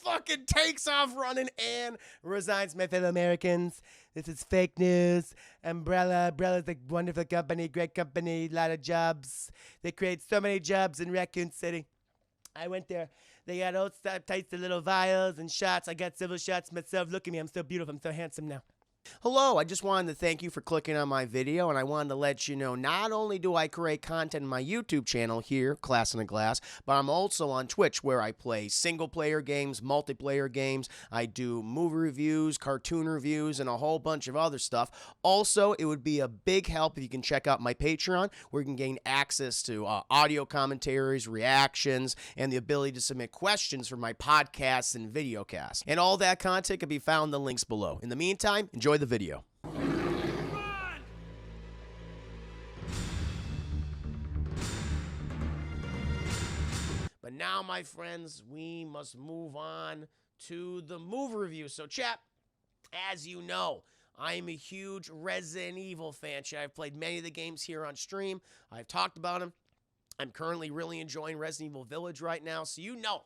fucking takes off running and resigns. My fellow Americans, this is fake news. Umbrella's a wonderful company, great company, a lot of jobs. They create so many jobs in Raccoon City. I went there. They got old types of little vials and shots. I got several shots myself. Look at me. I'm so beautiful. I'm so handsome now. Hello, I just wanted to thank you for clicking on my video, and I wanted to let you know not only do I create content on my YouTube channel here, Class in a Glass, but I'm also on Twitch where I play single-player games, multiplayer games, I do movie reviews, cartoon reviews, and a whole bunch of other stuff. Also, it would be a big help if you can check out my Patreon where you can gain access to audio commentaries, reactions, and the ability to submit questions for my podcasts and videocasts. And all that content can be found in the links below. In the meantime, enjoy the video. But now, my friends, we must move on to the movie review. So, chat, as you know, I am a huge Resident Evil fan. Chat, I've played many of the games here on stream. I've talked about them. I'm currently really enjoying Resident Evil Village right now, so you know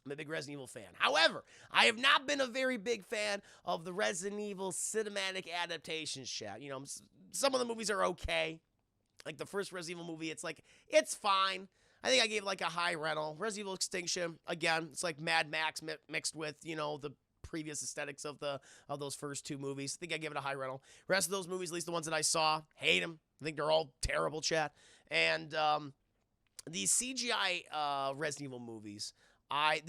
I'm a big Resident Evil fan. However, I have not been a very big fan of the Resident Evil cinematic adaptations, chat. You know, some of the movies are okay. Like the first Resident Evil movie, it's like, it's fine. I think I gave like a high rental. Resident Evil Extinction, again, it's like Mad Max mixed with, you know, the previous aesthetics of those first two movies. I think I gave it a high rental. Rest of those movies, at least the ones that I saw, hate them. I think they're all terrible, chat. And the CGI Resident Evil movies, I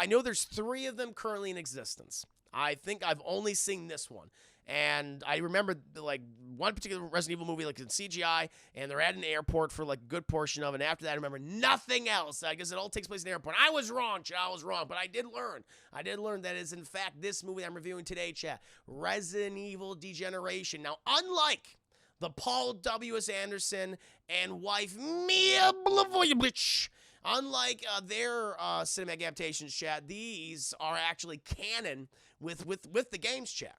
know there's 3 of them currently in existence. I think I've only seen this one. And I remember, like, one particular Resident Evil movie, like, in CGI, and they're at an airport for, like, a good portion of it. And after that, I remember nothing else. I guess it all takes place in the airport. I was wrong, chat. I was wrong. But I did learn. I did learn that is, in fact, this movie I'm reviewing today, chat. Resident Evil Degeneration. Now, unlike the Paul W.S. Anderson and wife Mia Blavojevic, unlike their cinematic adaptations, chat, these are actually canon with the games, chat.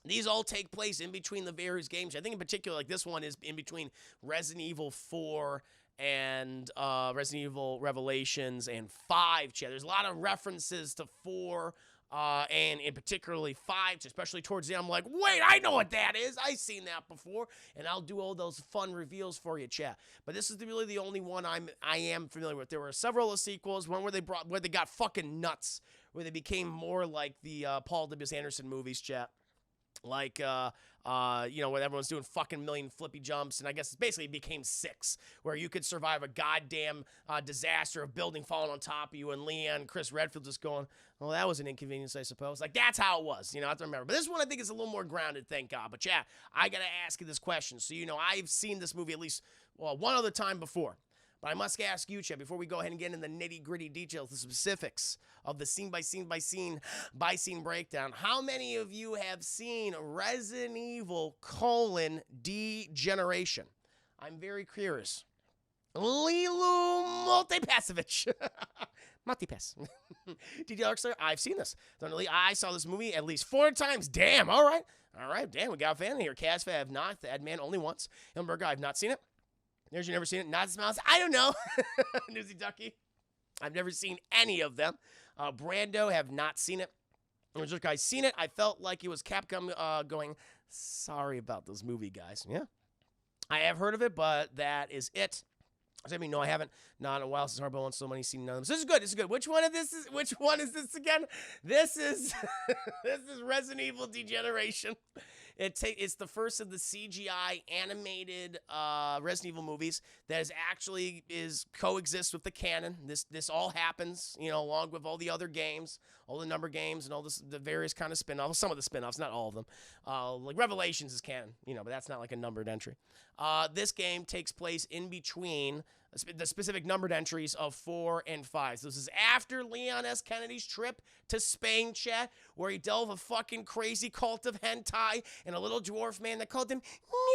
These all take place in between the various games. I think in particular, like this one is in between Resident Evil 4 and Resident Evil Revelations and 5, chat. There's a lot of references to 4 and in particularly 5, especially towards the end. I'm like, wait, I know what that is. I've seen that before, and I'll do all those fun reveals for you, chat. But this is really the only one I am familiar with. There were several of the sequels, one where they got fucking nuts, where they became more like the Paul W.S. Anderson movies, chat. Like, you know, when everyone's doing fucking million flippy jumps, and I guess basically it became 6, where you could survive a goddamn disaster of building falling on top of you, and Leon and Chris Redfield just going, well, that was an inconvenience, I suppose. Like, that's how it was, you know, I have to remember. But this one I think is a little more grounded, thank God. But, yeah, I gotta ask you this question. So, you know, I've seen this movie at least, well, one other time before. But I must ask you, Chet, before we go ahead and get into the nitty-gritty details, the specifics of the scene-by-scene breakdown, how many of you have seen Resident Evil: Degeneration? I'm very curious. Lilu Multipassovich. Multipass. DD Arxler, I've seen this. I saw this movie at least 4 times. Damn, all right. All right, damn, we got a fan here. Casfa, I have not. The Adman, only once. Hillenberger, I've not seen it. There's you never seen it. Not Smiles. I don't know. Newsy Ducky. I've never seen any of them. Brando, have not seen it. I've seen it. I felt like it was Capcom going, sorry about this movie, guys. Yeah. I have heard of it, but that is it. I mean, no, I haven't. Not in a while since Harvardville and so many seen none of them. So this is good. This is good. Which one is this again? This is this is Resident Evil Degeneration. It's the first of the CGI animated Resident Evil movies that is coexists with the canon. This all happens, you know, along with all the other games, all the number games, and all the various kind of spin-offs. Some of the spin-offs, not all of them. Like Revelations is canon, you know, but that's not like a numbered entry. This game takes place in between the specific numbered entries of 4 and 5. So this is after Leon S. Kennedy's trip to Spain, chat, where he dealt with a fucking crazy cult of hentai and a little dwarf man that called him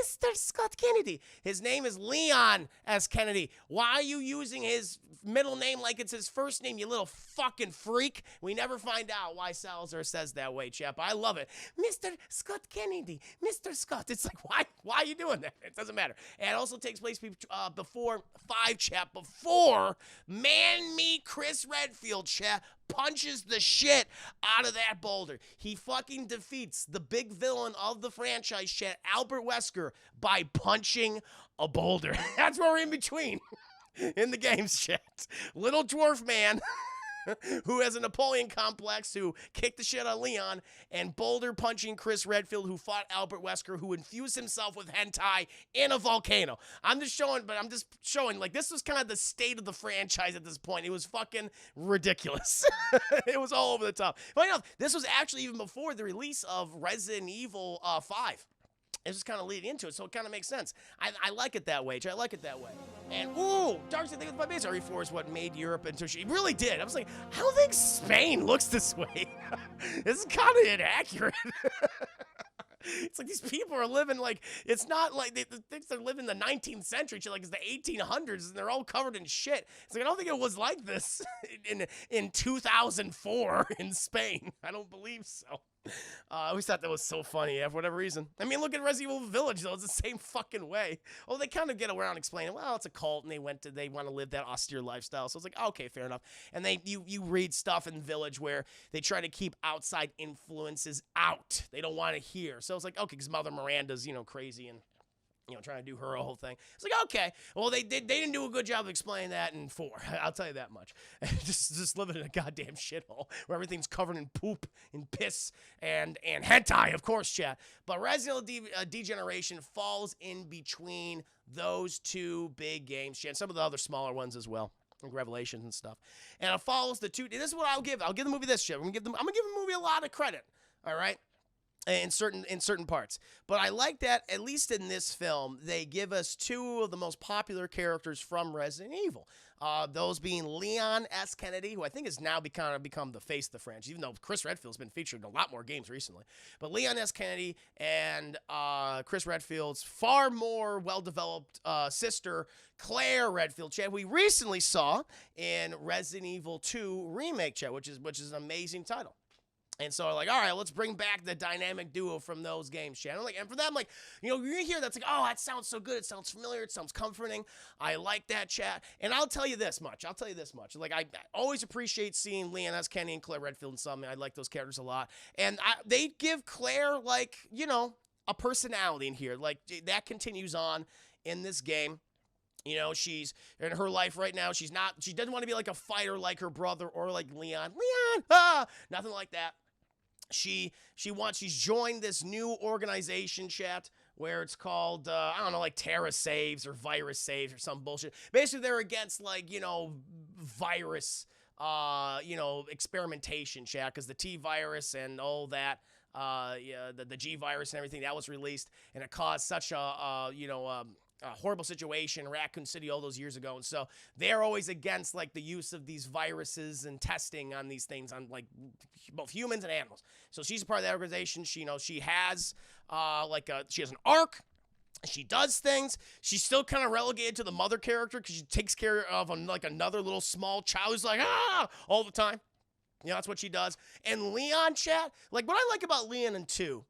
Mr. Scott Kennedy. His name is Leon S. Kennedy. Why are you using his middle name like it's his first name, you little fucking freak? We never find out why Salazar says that way, chap. I love it. Mr. Scott Kennedy. Mr. Scott. It's like, why are you doing that? It doesn't doesn't matter. And it also takes place before 5, chat, before man-meat Chris Redfield, chat, punches the shit out of that boulder. He fucking defeats the big villain of the franchise, chat, Albert Wesker, by punching a boulder. That's where we're in between in the games, chat. Little dwarf man who has a Napoleon complex, who kicked the shit out of Leon, and boulder punching Chris Redfield, who fought Albert Wesker, who infused himself with hentai in a volcano. I'm just showing, like, this was kind of the state of the franchise at this point. It was fucking ridiculous. It was all over the top. But this was actually even before the release of Resident Evil 5. It's just kind of leading into it, so it kind of makes sense. I like it that way, I like it that way. And, ooh, Darkseid Thing with my base RE4 is what made Europe into... It really did. I was like, I don't think Spain looks this way. This is kind of inaccurate. It's like these people are living like... It's not like they think they're living in the 19th century, like it's the 1800s, and they're all covered in shit. It's like, I don't think it was like this in 2004 in Spain. I don't believe so. I always thought that was so funny, for whatever reason. I mean, look at Resident Evil Village, though. It's the same fucking way. Oh, they kind of get around explaining, well, it's a cult, and they want to live that austere lifestyle. So it's like, okay, fair enough. And you read stuff in Village where they try to keep outside influences out. They don't want to hear. So it's like, okay, because Mother Miranda's, crazy and... trying to do her whole thing. It's like, okay, well, they didn't do a good job of explaining that in 4. I'll tell you that much. just living in a goddamn shithole where everything's covered in poop and piss and hentai, of course, chat. But Resident Evil Degeneration falls in between those 2 big games, chat. Some of the other smaller ones as well, like Revelations and stuff. And it follows the 2. This is what I'll give the movie this shit. I'm gonna give the movie a lot of credit. All right. In certain parts. But I like that, at least in this film, they give us 2 of the most popular characters from Resident Evil. Those being Leon S. Kennedy, who I think has now become the face of the franchise, even though Chris Redfield's been featured in a lot more games recently. But Leon S. Kennedy and Chris Redfield's far more well-developed sister, Claire Redfield, chat, we recently saw in Resident Evil 2 Remake, chat, which is an amazing title. And so I'm like, all right, let's bring back the dynamic duo from those games, chat. And for them, like, you hear that's like, oh, that sounds so good. It sounds familiar. It sounds comforting. I like that, chat. And I'll tell you this much. Like, I always appreciate seeing Leon S. Kennedy and Claire Redfield in something. I like those characters a lot. And they give Claire, like, a personality in here. Like, that continues on in this game. She's in her life right now. She doesn't want to be like a fighter like her brother or like Leon. Nothing like that. She's joined this new organization, chat, where it's called, I don't know, like Terra Saves or Virus Saves or some bullshit. Basically, they're against, like, virus, experimentation, chat, because the T virus and all that, the G virus and everything, that was released, and it caused such a horrible situation in Raccoon City all those years ago. And so they're always against, like, the use of these viruses and testing on these things on, like, both humans and animals. So she's a part of that organization. She has she has an arc. She does things. She's still kind of relegated to the mother character because she takes care of another little small child who's like, all the time. That's what she does. And Leon, chat, like, what I like about Leon in 2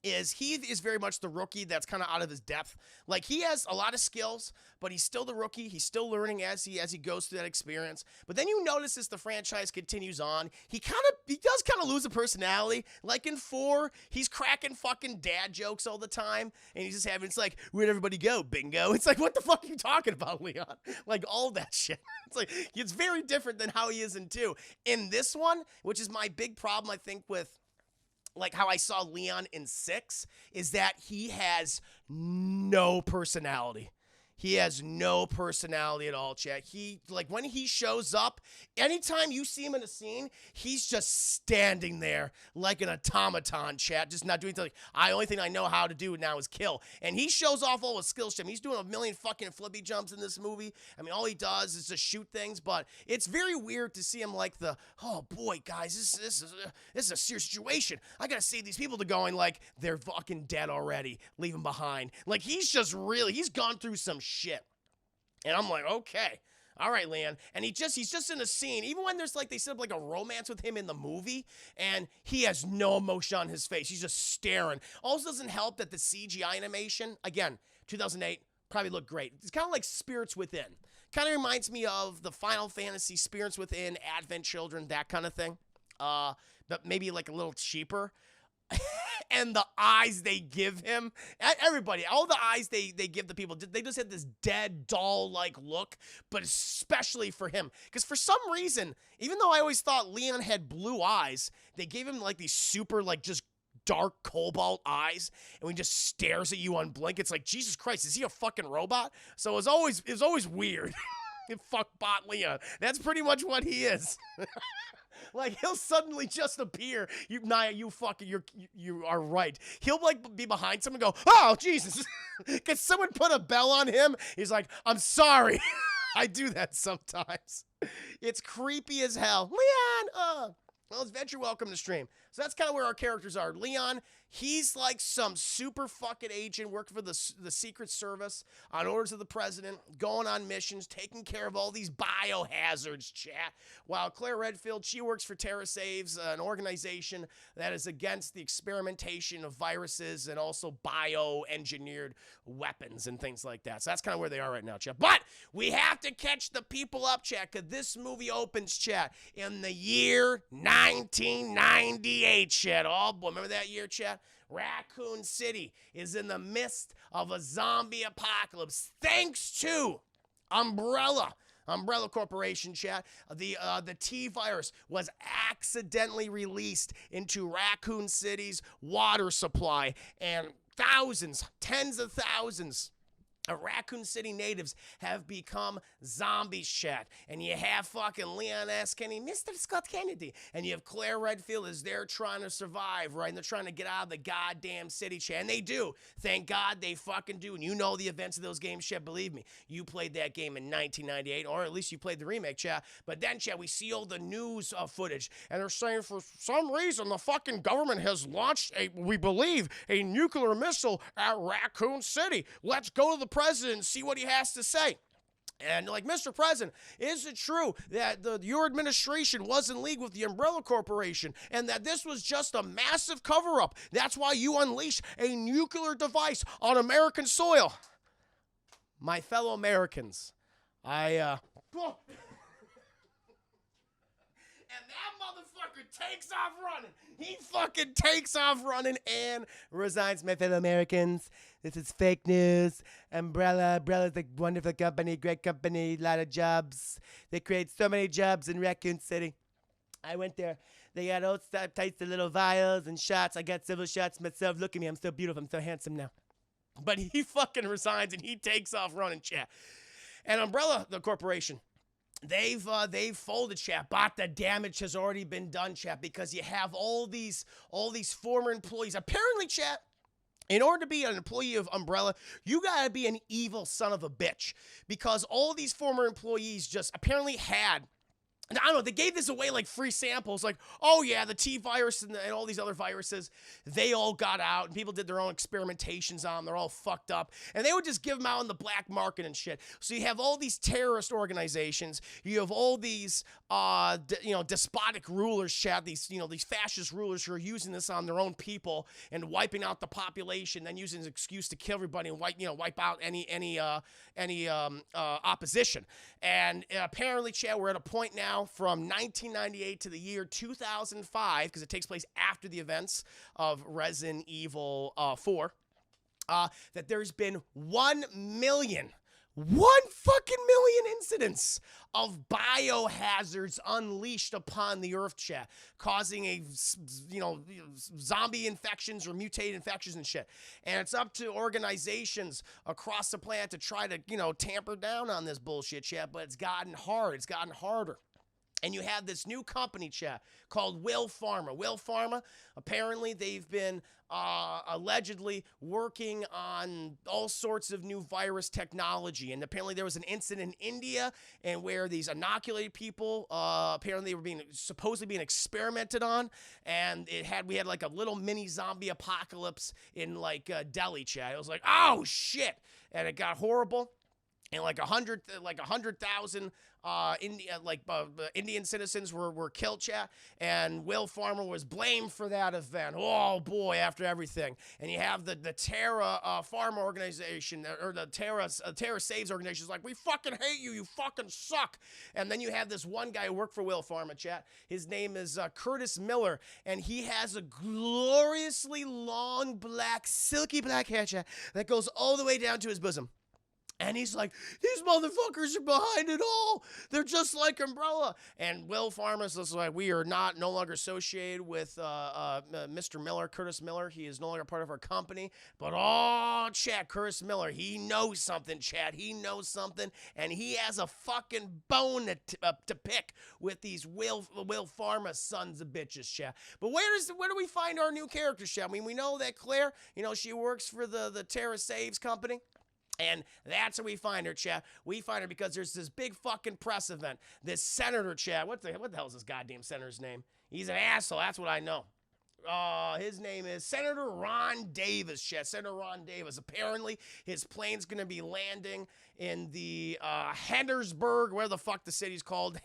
is he is very much the rookie that's kind of out of his depth. Like, he has a lot of skills, but he's still the rookie. He's still learning as he goes through that experience. But then you notice as the franchise continues on, he does kind of lose a personality. Like in 4, he's cracking fucking dad jokes all the time, and he's just it's like, where'd everybody go, bingo? It's like, what the fuck are you talking about, Leon? Like, all that shit. It's like, it's very different than how he is in 2. In this one, which is my big problem, I think, with like how I saw Leon in 6, is that he has no personality. He has no personality at all, chat. When he shows up, anytime you see him in a scene, he's just standing there like an automaton, chat, just not doing anything. The only thing I know how to do now is kill. And he shows off all his skills, chat. He's doing a million fucking flippy jumps in this movie. I mean, all he does is just shoot things, but it's very weird to see him like oh boy, guys, this is a serious situation. I gotta save these people, to going like, they're fucking dead already. Leave them behind. Like, he's gone through some shit. And I'm like, okay, all right, Leon. And he's just in a scene, even when there's like, they set up like a romance with him in the movie, and he has no emotion on his face. He's just staring. Also doesn't help that the CGI animation, again, 2008, probably looked great. It's kind of like Spirits Within. Kind of reminds me of the Final Fantasy Spirits Within, Advent Children, that kind of thing. But maybe like a little cheaper. And the eyes they give him, everybody, all the eyes they give the people, they just had this dead doll-like look, but especially for him. Because for some reason, even though I always thought Leon had blue eyes, they gave him like these super, like, just dark cobalt eyes, and when he just stares at you unblinked, it's like, Jesus Christ, is he a fucking robot? So it was always weird. Fuck bot Leon. That's pretty much what he is. Like, he'll suddenly just appear. Naya, you are right. He'll, like, be behind someone and go, oh, Jesus. Can someone put a bell on him? He's like, I'm sorry. I do that sometimes. It's creepy as hell. Leon! Well, it's Venture, welcome to stream. So that's kind of where our characters are. Leon, he's like some super fucking agent working for the Secret Service on orders of the president, going on missions, taking care of all these biohazards, chat. While Claire Redfield, she works for TerraSaves, an organization that is against the experimentation of viruses and also bioengineered weapons and things like that. So that's kind of where they are right now, chat. But we have to catch the people up, chat, because this movie opens, chat, in the year 1998, chat. Oh, boy, remember that year, chat? Raccoon City is in the midst of a zombie apocalypse thanks to Umbrella Corporation, chat. The T virus was accidentally released into Raccoon City's water supply, and thousands, tens of thousands of Raccoon City natives have become zombies, chat. And you have fucking Leon S. Kennedy, Mr. Scott Kennedy. And you have Claire Redfield as they're trying to survive, right? And they're trying to get out of the goddamn city, chat. And they do. Thank God they fucking do. And you know the events of those games, chat. Believe me. You played that game in 1998, or at least you played the remake, chat. But then, chat, we see all the news footage. And they're saying for some reason the fucking government has launched, we believe, a nuclear missile at Raccoon City. Let's go to the president and see what he has to say. And like, Mr. President, is it true that your administration was in league with the Umbrella Corporation and that this was just a massive cover-up? That's why you unleashed a nuclear device on American soil. My fellow Americans, and that motherfucker takes off running. He fucking takes off running and resigns. My fellow Americans, this is fake news. Umbrella's a wonderful company, great company, a lot of jobs. They create so many jobs in Raccoon City. I went there. They got all types of little vials and shots. I got several shots myself. Look at me. I'm so beautiful. I'm so handsome now. But he fucking resigns and he takes off running, chat. And Umbrella, the corporation, they've folded, chat, but the damage has already been done, chat, because you have all these former employees. Apparently, chat, in order to be an employee of Umbrella, you gotta be an evil son of a bitch, because all these former employees just apparently had, I don't know, they gave this away like free samples, like, oh yeah, the T virus and all these other viruses, they all got out, and people did their own experimentations on them, they're all fucked up, and they would just give them out in the black market and shit. So you have all these terrorist organizations, you have all these, despotic rulers, chat, these fascist rulers who are using this on their own people and wiping out the population, then using as an excuse to kill everybody and wipe out any opposition. And apparently, chat, we're at a point now from 1998 to the year 2005, because it takes place after the events of Resident Evil 4, that there's been 1 million incidents of biohazards unleashed upon the Earth, chat, causing zombie infections or mutated infections and shit. And it's up to organizations across the planet to try to, tamper down on this bullshit, chat, but it's gotten hard. It's gotten harder. And you have this new company, chat, called Will Pharma. Will Pharma, apparently they've been allegedly working on all sorts of new virus technology. And apparently there was an incident in India and where these inoculated people, apparently were supposedly being experimented on. And we had like a little mini zombie apocalypse in like Delhi, chat. It was like, oh shit. And it got horrible. and like 100,000 Indian citizens were killed, chat, and Will Farmer was blamed for that event. Oh boy, after everything. And you have the Terra Farm organization, or the Terra Saves organization is like, we fucking hate you, you fucking suck. And then you have this one guy who worked for Will Farmer, chat. His name is Curtis Miller, and he has a gloriously long black, silky black hair, chat, that goes all the way down to his bosom. And he's like, these motherfuckers are behind it all. They're just like Umbrella. And Will Farmer's is like, we are no longer associated with Mr. Miller, Curtis Miller. He is no longer part of our company. But oh, chat, Curtis Miller, he knows something, chat. He knows something, and he has a fucking bone to pick with these Will Farmer sons of bitches, chat. But where do we find our new characters, chat? I mean, we know that Claire, she works for the Terra Saves company. And that's where we find her, chat. We find her because there's this big fucking press event. This senator, chat. What the hell is this goddamn senator's name? He's an asshole. That's what I know. His name is Senator Ron Davis, chat. Senator Ron Davis. Apparently, his plane's going to be landing in the Hendersburg, where the fuck the city's called.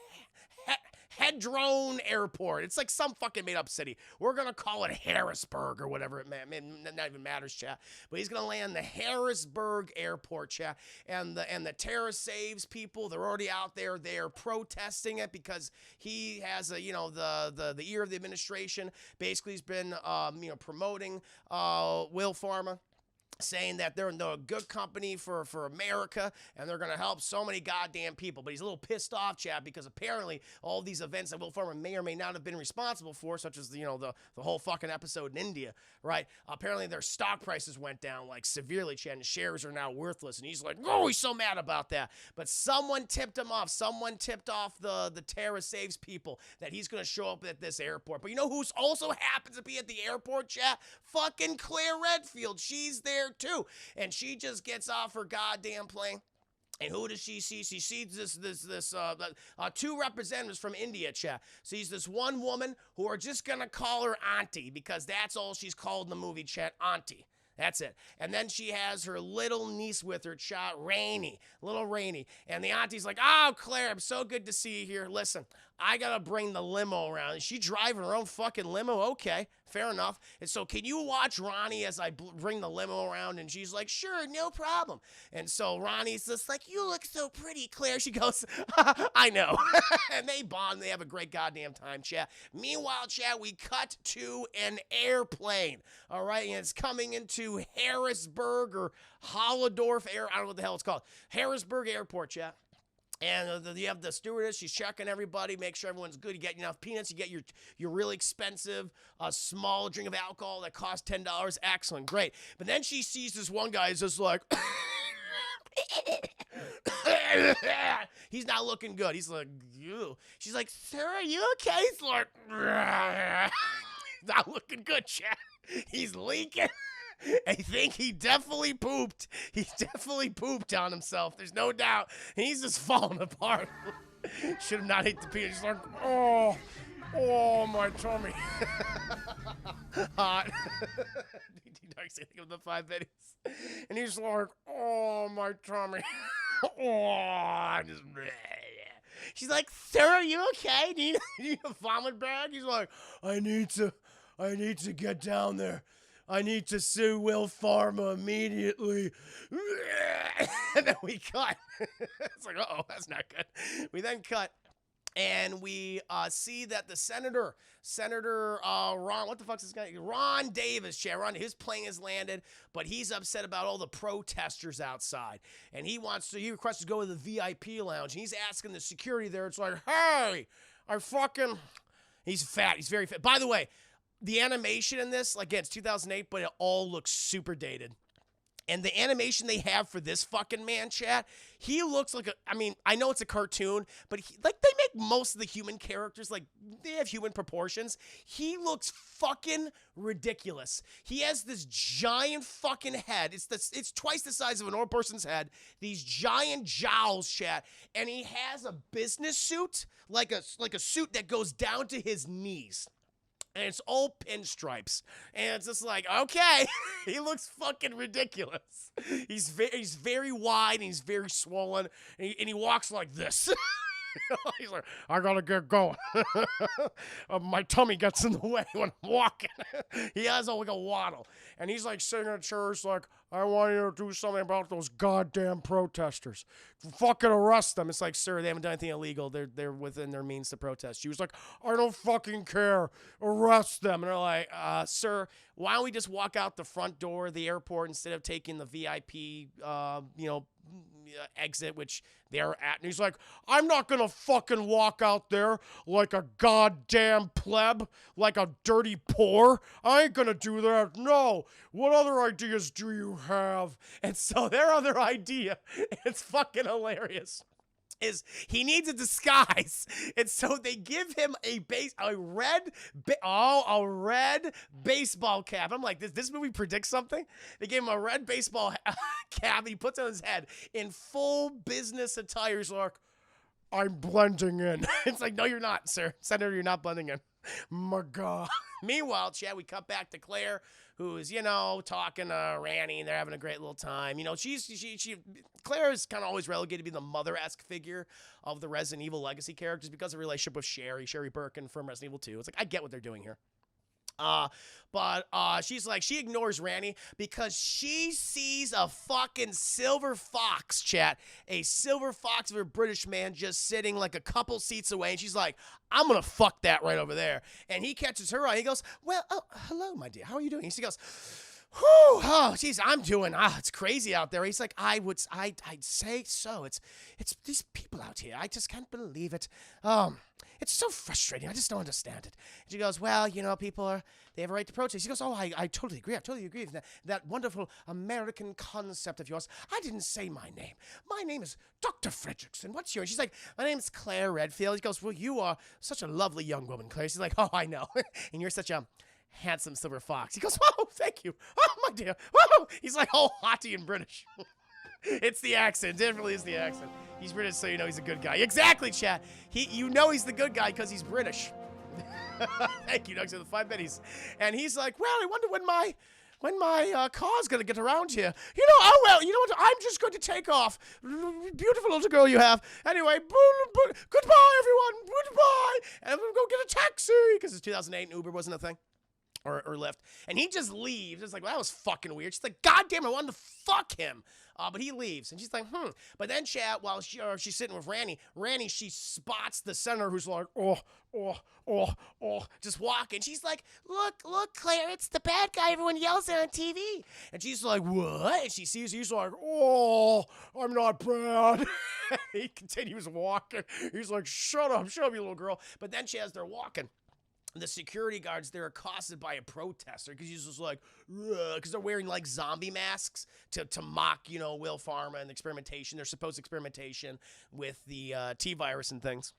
Hedrone Airport. It's like some fucking made up city. We're going to call it Harrisburg or whatever it not even matters, chat. But he's going to land the Harrisburg Airport, chat. And the Terra Saves people, they're already out there. They're protesting it because he has the ear of the administration. Basically, he's been promoting Will Farmer, saying that they're a good company for America, and they're going to help so many goddamn people. But he's a little pissed off, chat, because apparently all these events that Will Farmer may or may not have been responsible for, such as the whole fucking episode in India, right? Apparently their stock prices went down like severely, chat, and shares are now worthless. And he's like, oh, he's so mad about that. But someone tipped him off. Someone tipped off the Terra Saves people that he's going to show up at this airport. But you know who's also happens to be at the airport, chat? Fucking Claire Redfield. She's there too, and she just gets off her goddamn plane. And who does she see? She sees this two representatives from India, chat. Sees this one woman who are just gonna call her Auntie, because that's all she's called in the movie, chat. Auntie. That's it. And then she has her little niece with her, chat, little Rainy. And the auntie's like, oh, Claire, I'm so good to see you here. Listen, I gotta bring the limo around. Is she driving her own fucking limo? Okay, fair enough. And so can you watch Ronnie as I bring the limo around? And she's like, sure, no problem. And so Ronnie's just like, you look so pretty, Claire. She goes, I know. And they bond. They have a great goddamn time, chat. Meanwhile, chat, we cut to an airplane. All right, and it's coming into Harrisburg or Hollandorf Air. I don't know what the hell it's called. Harrisburg Airport, chat. And you have the stewardess. She's checking everybody, make sure everyone's good. You get enough peanuts. You get your really expensive small drink of alcohol that costs $10. Excellent, great. But then she sees this one guy is just like, he's not looking good. He's like, ew. She's like, sir, are you okay? He's like, not looking good, chat. He's leaking. I think he definitely pooped. He definitely pooped on himself. There's no doubt. And he's just falling apart. Should have not ate the peanut. He's like, oh, my tummy. Hot. Dark's thinking of the 5 videos. And he's like, oh, my tummy. She's like, sir, are you okay? Do you need a vomit bag? He's like, I need to get down there. I need to sue Will Farmer immediately. And then we cut. It's like, uh-oh, that's not good. We then cut, and we see that the Senator Ron, what the fuck's this guy? Ron Davis, his plane has landed, but he's upset about all the protesters outside. And he requests to go to the VIP lounge, and he's asking the security there. It's like, hey, he's fat. He's very fat. By the way, the animation in this, again, it's 2008, but it all looks super dated. And the animation they have for this fucking man, chat, he looks like I know it's a cartoon, but they make most of the human characters, like, they have human proportions. He looks fucking ridiculous. He has this giant fucking head. It's twice the size of an old person's head. These giant jowls, chat. And he has a business suit, like a suit that goes down to his knees. And it's all pinstripes. And it's just like, okay, he looks fucking ridiculous. He's very wide and he's very swollen. And he walks like this. He's like, I gotta get going. My tummy gets in the way when I'm walking. He has like a waddle. And he's like sitting in church like, I want you to do something about those goddamn protesters. Fucking arrest them. It's like, sir, they haven't done anything illegal. They're within their means to protest. She was like, I don't fucking care. Arrest them. And they're like, sir, why don't we just walk out the front door of the airport instead of taking the VIP, exit, which they're at. And he's like, I'm not gonna fucking walk out there like a goddamn pleb, like a dirty poor. I ain't gonna do that. No. What other ideas do you have? And so their other idea, it's fucking hilarious, is he needs a disguise. And so they give him a red baseball cap. I'm like, this movie predicts something? They gave him a red baseball cap and he puts it on his head in full business attire. He's like, I'm blending in. It's like, no, you're not, sir. Senator, you're not blending in. My God. Meanwhile, Chad, we cut back to Claire, who's, talking to Ranny, and they're having a great little time. Claire is kind of always relegated to be the mother-esque figure of the Resident Evil legacy characters because of her relationship with Sherry Birkin from Resident Evil 2. It's like, I get what they're doing here. But she's like, she ignores Ranny because she sees a fucking silver fox, chat. A silver fox of a British man just sitting like a couple seats away. And she's like, I'm going to fuck that right over there. And he catches her eye. He goes, well, hello, my dear. How are you doing? And she goes, whew, oh, geez, I'm doing, it's crazy out there. He's like, I'd say so. It's these people out here. I just can't believe it. It's so frustrating. I just don't understand it. And she goes, well, they have a right to protest. He goes, oh, I totally agree. I totally agree with that wonderful American concept of yours. I didn't say my name. My name is Dr. Fredrickson. What's yours? She's like, my name's Claire Redfield. He goes, well, you are such a lovely young woman, Claire. She's like, oh, I know. And you're such a handsome silver fox. He goes, oh, thank you. Oh, my dear. Oh, he's like, oh, haughty and British. It's the accent. It definitely is the accent. He's British, so you know he's a good guy. Exactly, chat. You know he's the good guy because he's British. Thank you, Doug, for the 5 pennies. And he's like, well, I wonder when my car's going to get around here. Oh, well, you know what? I'm just going to take off. Beautiful little girl you have. Anyway, goodbye, everyone. Goodbye. And I'm going to go get a taxi because it's 2008 and Uber wasn't a thing. Or Lyft. And he just leaves. It's like, well, that was fucking weird. She's like, God damn, I wanted to fuck him. But he leaves. And she's like, But then, chat, while she's sitting with Ranny, she spots the senator who's like, just walking. She's like, look, Claire, it's the bad guy everyone yells at on TV. And she's like, what? And she sees he's like, oh, I'm not bad. He continues walking. He's like, shut up, you little girl. But then as they're walking, the security guards, they're accosted by a protester because he's just like, because they're wearing like zombie masks to mock, Will Pharma and experimentation, their supposed experimentation with the T-virus and things.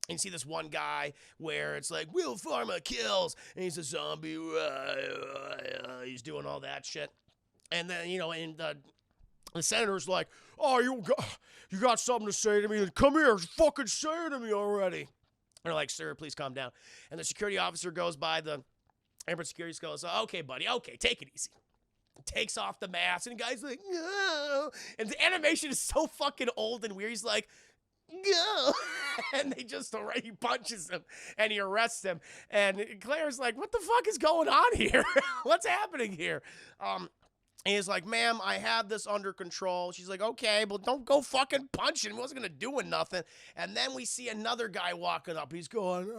And you see this one guy where it's like, Will Pharma kills, and he's a zombie, he's doing all that shit. And then, and the senator's like, oh, you got something to say to me? Come here, fucking say it to me already. They're like, sir, please calm down. And the security officer goes by, the airport security goes, okay, buddy, okay, take it easy. Takes off the mask, and the guy's like, no. And the animation is so fucking old and weird. He's like, no. And he punches him, and he arrests him. And Claire's like, what the fuck is going on here? What's happening here? And he's like, ma'am, I have this under control. She's like, okay, but don't go fucking punch him. He wasn't going to do nothing. And then we see another guy walking up. He's going,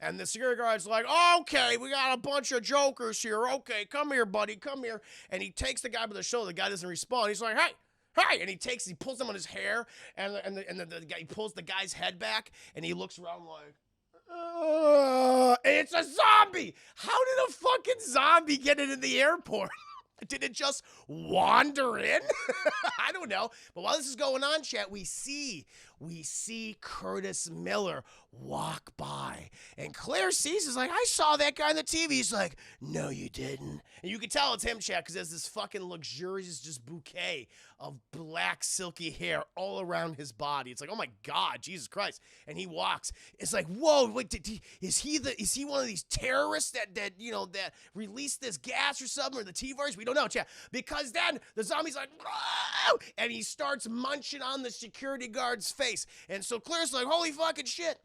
and the security guard's like, okay, we got a bunch of jokers here. Okay, come here, buddy, come here. And he takes the guy by the shoulder. The guy doesn't respond. He's like, hey, and he pulls him on his hair, and the guy, he pulls the guy's head back, and he looks around like, it's a zombie. How did a fucking zombie get into the airport? Did it just wander in? I don't know. But while this is going on, chat, we see we see Curtis Miller walk by. And Claire sees, is like, I saw that guy on the TV. He's like, no, you didn't. And you can tell it's him, chat, because there's this fucking luxurious just bouquet of black silky hair all around his body. It's like, oh my God, Jesus Christ. And he walks. It's like, whoa, wait, is he one of these terrorists that released this gas or something, or the T-virus? We don't know, chat. Because then the zombie's like, whoa, and he starts munching on the security guard's face. And so Claire's like, holy fucking shit.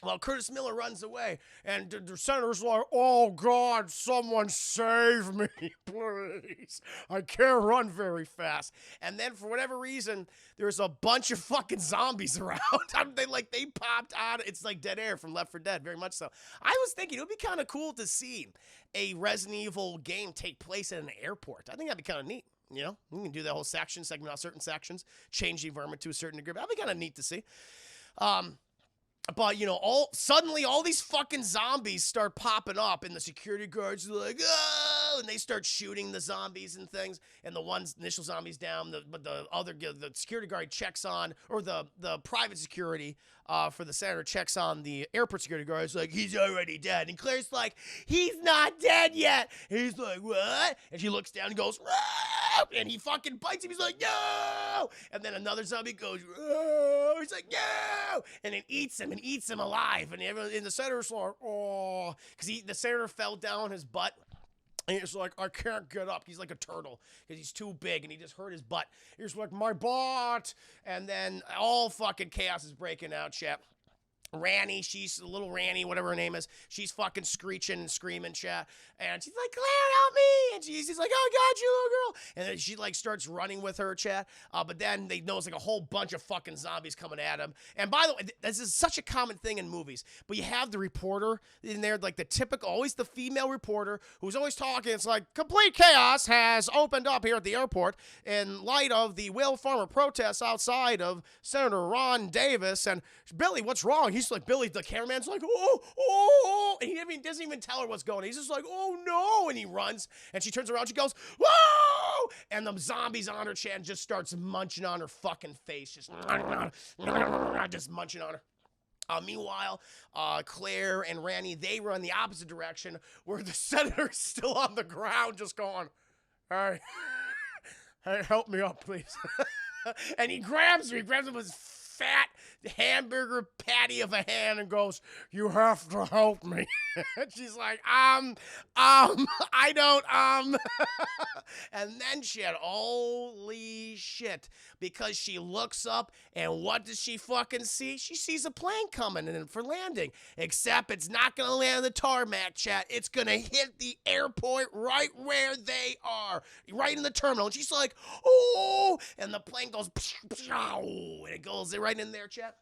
Well, Curtis Miller runs away, and the senator's like, oh, God, someone save me, please. I can't run very fast. And then, for whatever reason, there's a bunch of fucking zombies around. They popped out. It's like Dead Air from Left 4 Dead, very much so. I was thinking it would be kind of cool to see a Resident Evil game take place at an airport. I think that'd be kind of neat. You know, we can do that whole segment out certain sections, change the environment to a certain degree. That'd be kind of neat to see. But, suddenly all these fucking zombies start popping up, and the security guards are like, oh, and they start shooting the zombies and things, and the initial zombies down, but the security guard checks on, or the private security for the senator checks on the airport security guard. It's like, he's already dead. And Claire's like, he's not dead yet. And he's like, what? And she looks down and goes, Roop! And he fucking bites him. He's like, no! And then another zombie goes, Roop! He's like, no! And then eats him alive. And everyone in the senator's like, oh, because the senator fell down his butt. And he's like, I can't get up. He's like a turtle because he's too big, and he just hurt his butt. He's like, my butt. And then all fucking chaos is breaking out, chat. Ranny, she's little Ranny, whatever her name is. She's fucking screeching and screaming, chat. And she's like, Claire, help me. And she's like, oh, God, you little girl. And then she, starts running with her, chat. But then they notice, a whole bunch of fucking zombies coming at him. And by the way, this is such a common thing in movies. But you have the reporter in there, the typical, always the female reporter who's always talking. It's like, complete chaos has opened up here at the airport in light of the whale farmer protests outside of Senator Ron Davis. And Billy, what's wrong? He's like, Billy, the cameraman's like, oh, and he doesn't even tell her what's going on. He's just like, oh, no, and he runs, and she turns around, she goes, whoa, and the zombies on her chin just starts munching on her fucking face, just munching on her. Meanwhile, Claire and Randy, they run the opposite direction, where the senator's still on the ground, just going, hey, help me up, please. And he grabs him with his fat hamburger patty of a hand and goes, you have to help me. And she's like, I don't, And then holy shit, because she looks up, and what does she fucking see? She sees a plane coming in for landing, except it's not going to land on the tarmac, chat. It's going to hit the airport right where they are, right in the terminal. And she's like, oh, and the plane goes, and it goes right in there, chat.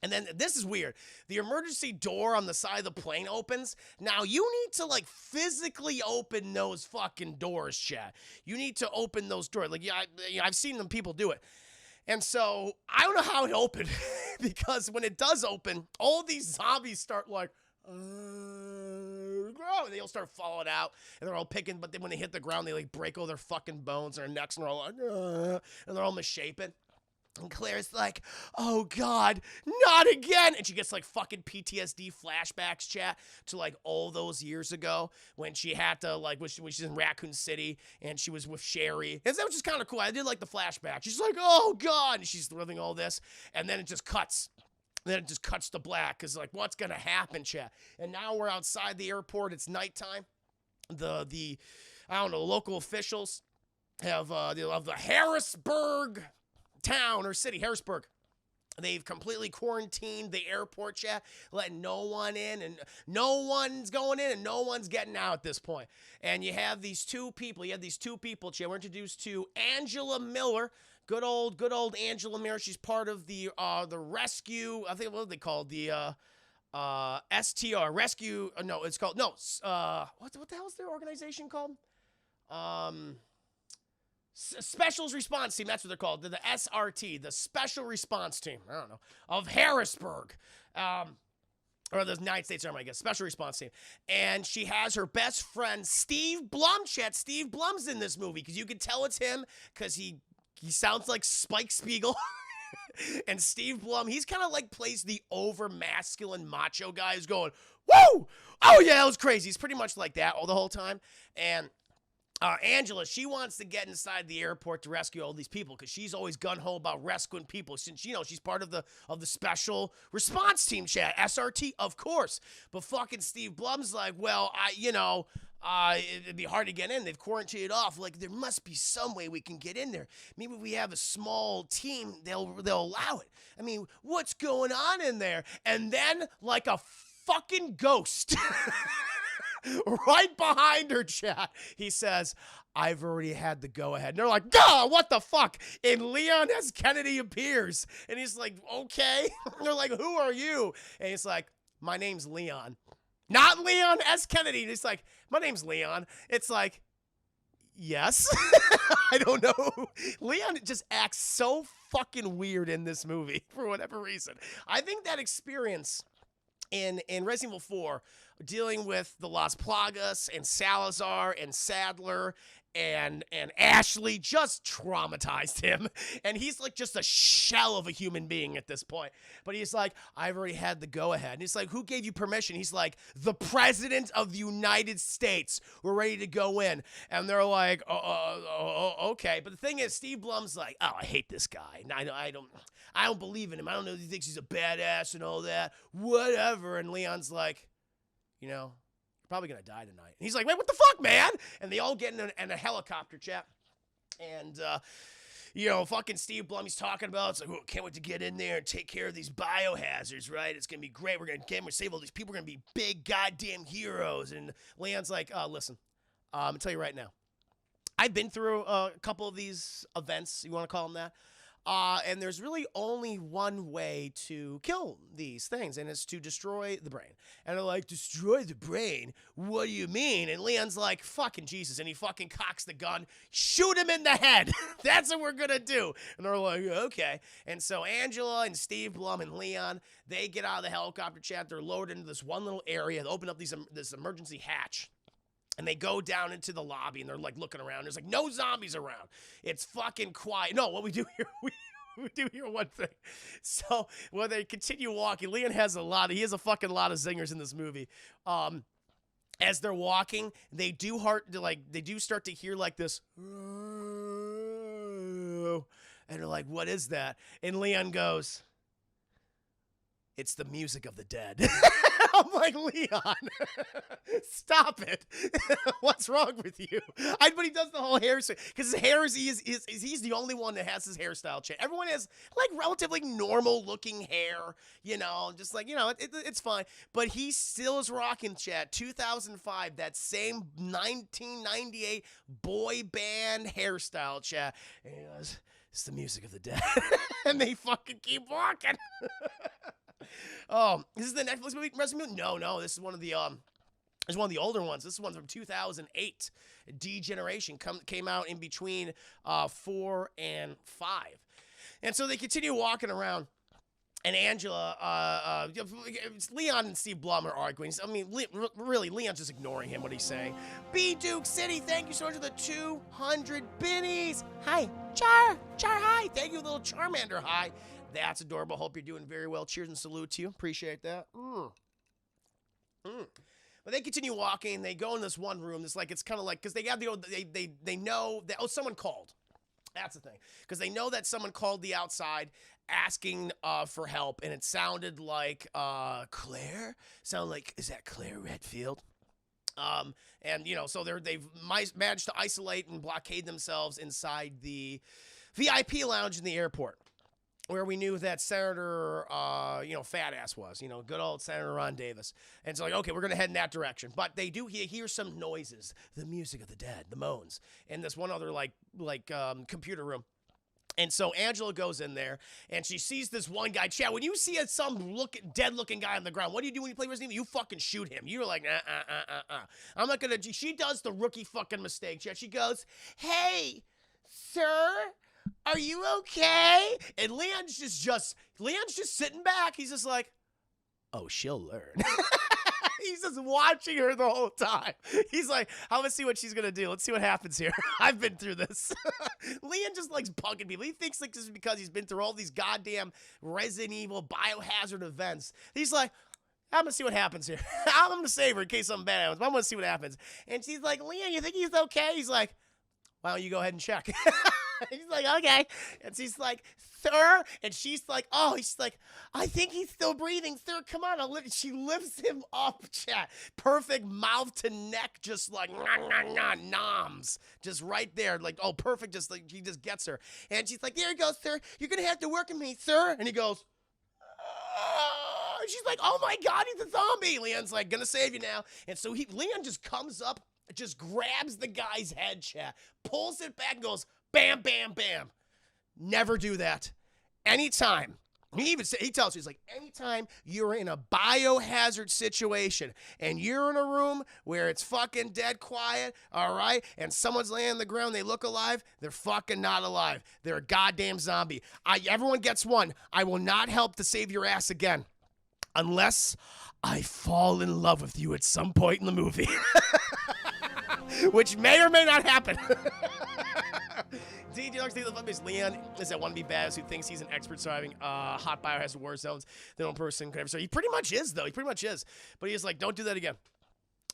And then, this is weird, the emergency door on the side of the plane opens. Now, you need to, physically open those fucking doors, chat. You need to open those doors. I've seen people do it. And so, I don't know how it opened, because when it does open, all these zombies start and they'll start falling out, and they're all picking, but then when they hit the ground, they, break all their fucking bones and their necks, and they're all and they're all misshapen. And Claire's like, oh, God, not again. And she gets, fucking PTSD flashbacks, chat, to, all those years ago when she had to, when she's in Raccoon City and she was with Sherry. And that was just kind of cool. I did like the flashback. She's like, oh, God. And she's living all this. And then it just cuts. And then it just cuts to black because, what's going to happen, chat? And now we're outside the airport. It's nighttime. The local officials have the Harrisburg town or city, Harrisburg. They've completely quarantined the airport, chat, letting no one in, and no one's going in and no one's getting out at this point. And you have these two people, chat. We're introduced to Angela Miller. Good old Angela Miller. She's part of the rescue, I think, what are they called? The STR, rescue, no, it's called, no, what the hell is their organization called? Special Response Team, that's what they're called. They're the SRT, the Special Response Team, I don't know, of Harrisburg. Or the United States Army, I guess, Special Response Team. And she has her best friend, Steve Blum, chat. Steve Blum's in this movie, because you can tell it's him, because he sounds like Spike Spiegel. And Steve Blum, he's kind of like plays the over masculine macho guy who's going, woo! Oh yeah, that was crazy. He's pretty much like that all the whole time. And Angela, she wants to get inside the airport to rescue all these people because she's always gun-ho about rescuing people since, you know, she's part of the special response team, chat, SRT, of course. But fucking Steve Blum's like, well, it'd be hard to get in. They've quarantined it off. Like, there must be some way we can get in there. Maybe if we have a small team, they'll allow it. I mean, what's going on in there? And then, like a fucking ghost, right behind her, chat, he says, I've already had the go-ahead. And they're like, duh, what the fuck? And Leon S. Kennedy appears. And he's like, okay. And they're like, who are you? And he's like, my name's Leon. Not Leon S. Kennedy. And he's like, my name's Leon. It's like, yes. I don't know. Leon just acts so fucking weird in this movie for whatever reason. I think that experience in Resident Evil 4, dealing with the Las Plagas and Salazar and Sadler and Ashley just traumatized him. And he's like just a shell of a human being at this point. But he's like, I've already had the go-ahead. And he's like, who gave you permission? He's like, the President of the United States. We're ready to go in. And they're like, okay. But the thing is, Steve Blum's like, oh, I hate this guy. And I don't believe in him. I don't know if he thinks he's a badass and all that. Whatever. And Leon's like, you know, probably gonna die tonight. And he's like, wait, what the fuck, man? And they all get in a helicopter, chat. And, you know, fucking Steve Blum, he's talking about, it's like, oh, can't wait to get in there and take care of these biohazards, right? It's gonna be great. We're gonna save all these people. We're gonna be big goddamn heroes. And Leon's like, listen, I'll tell you right now. I've been through a couple of these events, you want to call them that? And there's really only one way to kill these things, and it's to destroy the brain. And they're like, destroy the brain? What do you mean? And Leon's like, fucking Jesus. And he fucking cocks the gun. Shoot him in the head. That's what we're going to do. And they're like, okay. And so Angela and Steve Blum and Leon, they get out of the helicopter, chat. They're lowered into this one little area. They open up this emergency hatch. And they go down into the lobby, and they're, like, looking around. There's, like, no zombies around. It's fucking quiet. No, what we do here, we do hear one thing. So, when they continue walking, Leon has a fucking lot of zingers in this movie. As they're walking, they do start to hear, like, this, and they're like, what is that? And Leon goes, it's the music of the dead. I'm like, Leon, stop it. What's wrong with you? But he does the whole hair, because his hair he's the only one that has his hairstyle change. Everyone has like relatively normal looking hair, you know, just like, you know, it's fine. But he still is rocking, chat, 2005, that same 1998 boy band hairstyle, chat. And he goes, it's the music of the dead. And they fucking keep walking. This is the Netflix movie, Resident Evil? No, this is one of the older ones. This is one from 2008. Degeneration came out in between 4 and 5. And so they continue walking around. And Angela, Leon and Steve Blum are arguing. I mean, really, Leon's just ignoring him, what he's saying. B. Duke City, thank you so much for the 200 binnies. Hi, Char, hi. Thank you, little Charmander, hi. That's adorable. Hope you're doing very well. Cheers and salute to you. Appreciate that. But they continue walking. They go in this one room. It's kind of like, because they got they know that, someone called. That's the thing. Because they know that someone called the outside asking for help, and it sounded like Claire. Sounded like, is that Claire Redfield? And, you know, so they've managed to isolate and blockade themselves inside the VIP lounge in the airport, where we knew that Senator, fat ass was, good old Senator Ron Davis. And so, like, okay, we're going to head in that direction. But they do hear some noises, the music of the dead, the moans, in this one other, computer room. And so Angela goes in there, and she sees this one guy. Chad, when you see some dead-looking guy on the ground, what do you do when you play Resident Evil? You fucking shoot him. You're like, I'm not going to. She does the rookie fucking mistake, Chad. She goes, hey, sir, are you okay? And Leon's just sitting back. He's just like, oh, she'll learn. He's just watching her the whole time. He's like, I'm gonna see what she's gonna do. Let's see what happens here. I've been through this. Leon just likes punking people. He thinks like this is because he's been through all these goddamn Resident Evil biohazard events. He's like, I'm gonna see what happens here. I'm gonna save her in case something bad happens, but I'm gonna see what happens. And she's like, Leon, you think he's okay? He's like, why don't you go ahead and check? He's like, okay. And she's like, sir. And she's like, oh, he's like, I think he's still breathing. Sir, come on. She lifts him up, chat. Perfect mouth to neck, just like, noms. Just right there. Like, oh, perfect. Just like, he just gets her. And she's like, there you go, sir. You're going to have to work with me, sir. And he goes, she's like, oh my God, he's a zombie. Leon's like, gonna save you now. And so Leon just comes up, just grabs the guy's head, chat, pulls it back and goes, bam, bam, bam. Never do that. Anytime. He tells you, he's like, anytime you're in a biohazard situation and you're in a room where it's fucking dead quiet, all right, and someone's laying on the ground, they look alive, they're fucking not alive. They're a goddamn zombie. Everyone gets one. I will not help to save your ass again unless I fall in love with you at some point in the movie. Which may or may not happen. Do you like to think the Leon is that wannabe badass who thinks he's an expert surviving hot biohazard war zones that no person could ever. So he pretty much is, though. He pretty much is. But he's like, don't do that again.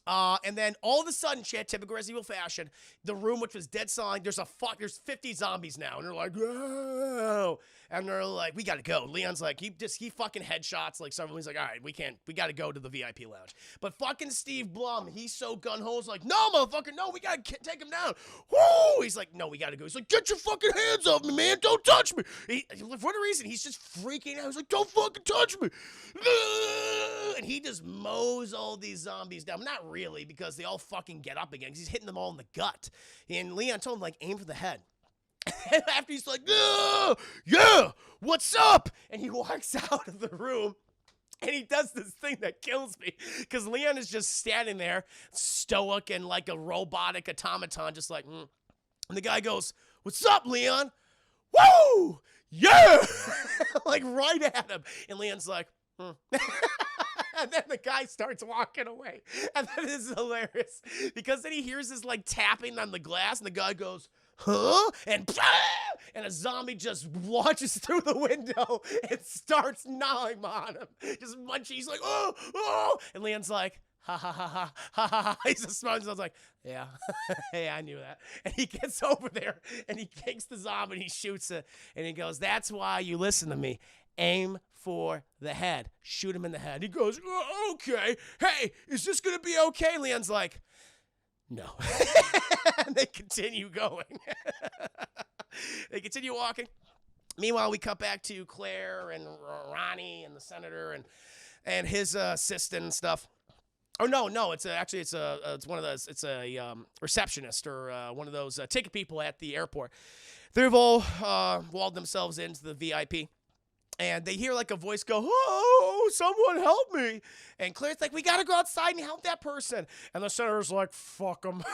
And then all of a sudden, chat, typical Resident Evil fashion, the room which was dead silent, there's 50 zombies now, and they're like, whoa, and they're like, we gotta go. Leon's like, he fucking headshots like someone. He's like, all right, we gotta go to the VIP lounge. But fucking Steve Blum, he's so gun-ho, like, no, motherfucker, no, we gotta take him down. Woo! He's like, no, we gotta go. He's like, get your fucking hands off me, man, don't touch me. For whatever reason, he's just freaking out. He's like, don't fucking touch me. And he just mows all these zombies down. Not really, because they all fucking get up again, because he's hitting them all in the gut. And Leon told him, like, aim for the head. And after he's like, yeah, what's up? And he walks out of the room, and he does this thing that kills me, because Leon is just standing there, stoic and like a robotic automaton, just like, And the guy goes, what's up, Leon? Woo! Yeah! Like, right at him. And Leon's like, And then the guy starts walking away. And then it's hilarious, because then he hears this, like, tapping on the glass, and the guy goes, huh? And a zombie just launches through the window and starts gnawing on him. Just munching. He's like, oh. And Leon's like, ha, ha, ha, ha, ha, ha, ha. He's just smiling. I was like, yeah. Hey, I knew that. And he gets over there, and he kicks the zombie, and he shoots it. And he goes, that's why you listen to me. Aim for the head. Shoot him in the head. He goes, oh, okay. Hey, is this going to be okay? Leon's like, no. And they continue going. They continue walking. Meanwhile, we cut back to Claire and Ronnie and the senator and his assistant and stuff. Oh, no, it's one of those, it's a receptionist or one of those ticket people at the airport. They've all walled themselves into the VIP. And they hear like a voice go, oh, someone help me. And Claire's like, we got to go outside and help that person. And the senator's like, fuck him.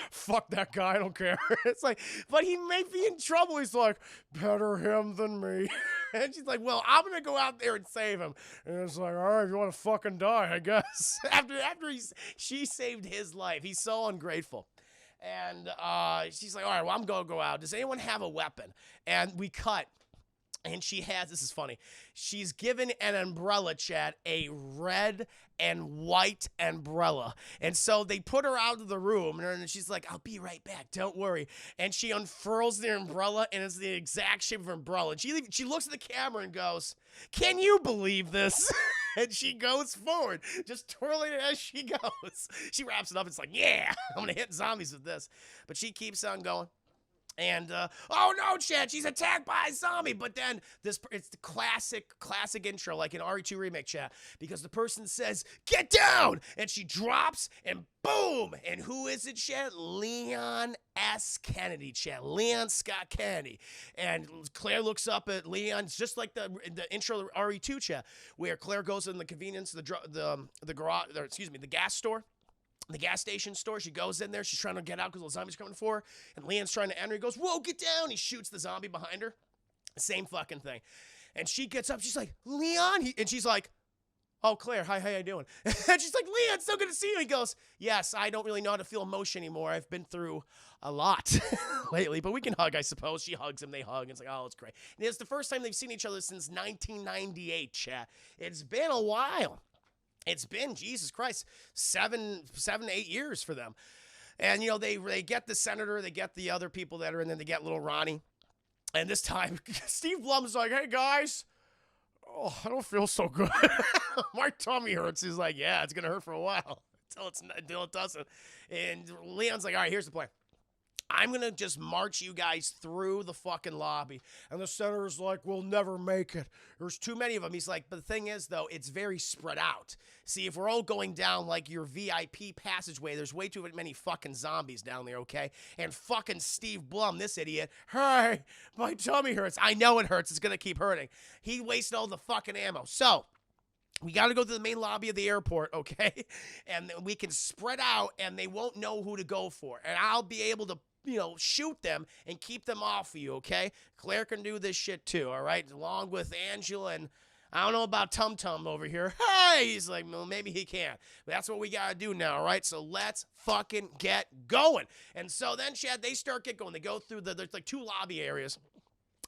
Fuck that guy. I don't care. It's like, but he may be in trouble. He's like, better him than me. And she's like, well, I'm going to go out there and save him. And it's like, all right, if you want to fucking die, I guess. After she saved his life. He's so ungrateful. And she's like, all right, well, I'm going to go out. Does anyone have a weapon? And we cut. And she has, this is funny, she's given an umbrella, chat, a red and white umbrella. And so they put her out of the room, and she's like, I'll be right back, don't worry. And she unfurls the umbrella, and it's the exact shape of an umbrella. And she looks at the camera and goes, can you believe this? And she goes forward, just twirling it as she goes. She wraps it up, it's like, yeah, I'm going to hit zombies with this. But she keeps on going. And, oh no, chat, she's attacked by a zombie. But then it's the classic intro, like in RE2 Remake, chat, because the person says, get down, and she drops, and boom. And who is it, chat? Leon S. Kennedy, chat. Leon Scott Kennedy. And Claire looks up at Leon, just like the intro of RE2, chat, where Claire goes in the convenience, the garage, or excuse me, the gas store. The gas station store, she goes in there, she's trying to get out because the zombie's coming for her, and Leon's trying to enter, he goes, whoa, get down, he shoots the zombie behind her, same fucking thing, and she gets up, she's like, Leon, and she's like, oh, Claire, hi, how you doing? And she's like, Leon, it's so good to see you. He goes, yes, I don't really know how to feel emotion anymore. I've been through a lot lately, but we can hug, I suppose. She hugs him, they hug, and it's like, oh, it's great. And it's the first time they've seen each other since 1998, chat. It's been a while. It's been, Jesus Christ, 7 to 8 years for them. And, you know, they get the senator, they get the other people that are in there, they get little Ronnie. And this time, Steve Blum's like, hey, guys. Oh, I don't feel so good. My tummy hurts. He's like, yeah, it's going to hurt for a while until it doesn't. And Leon's like, all right, here's the plan. I'm going to just march you guys through the fucking lobby. And the senator's like, we'll never make it. There's too many of them. He's like, but the thing is, though, it's very spread out. See, if we're all going down like your VIP passageway, there's way too many fucking zombies down there, okay? And fucking Steve Blum, this idiot, hey, my tummy hurts. I know it hurts. It's going to keep hurting. He wasted all the fucking ammo. So we got to go to the main lobby of the airport, okay? And then we can spread out, and they won't know who to go for. And I'll be able to, you know, shoot them and keep them off of you, okay? Claire can do this shit too, all right? Along with Angela and I don't know about Tum Tum over here. Hey! He's like, well, maybe he can. But that's what we got to do now, all right? So let's fucking get going. And so then, Chad, they start get going. They go through there's like 2 lobby areas.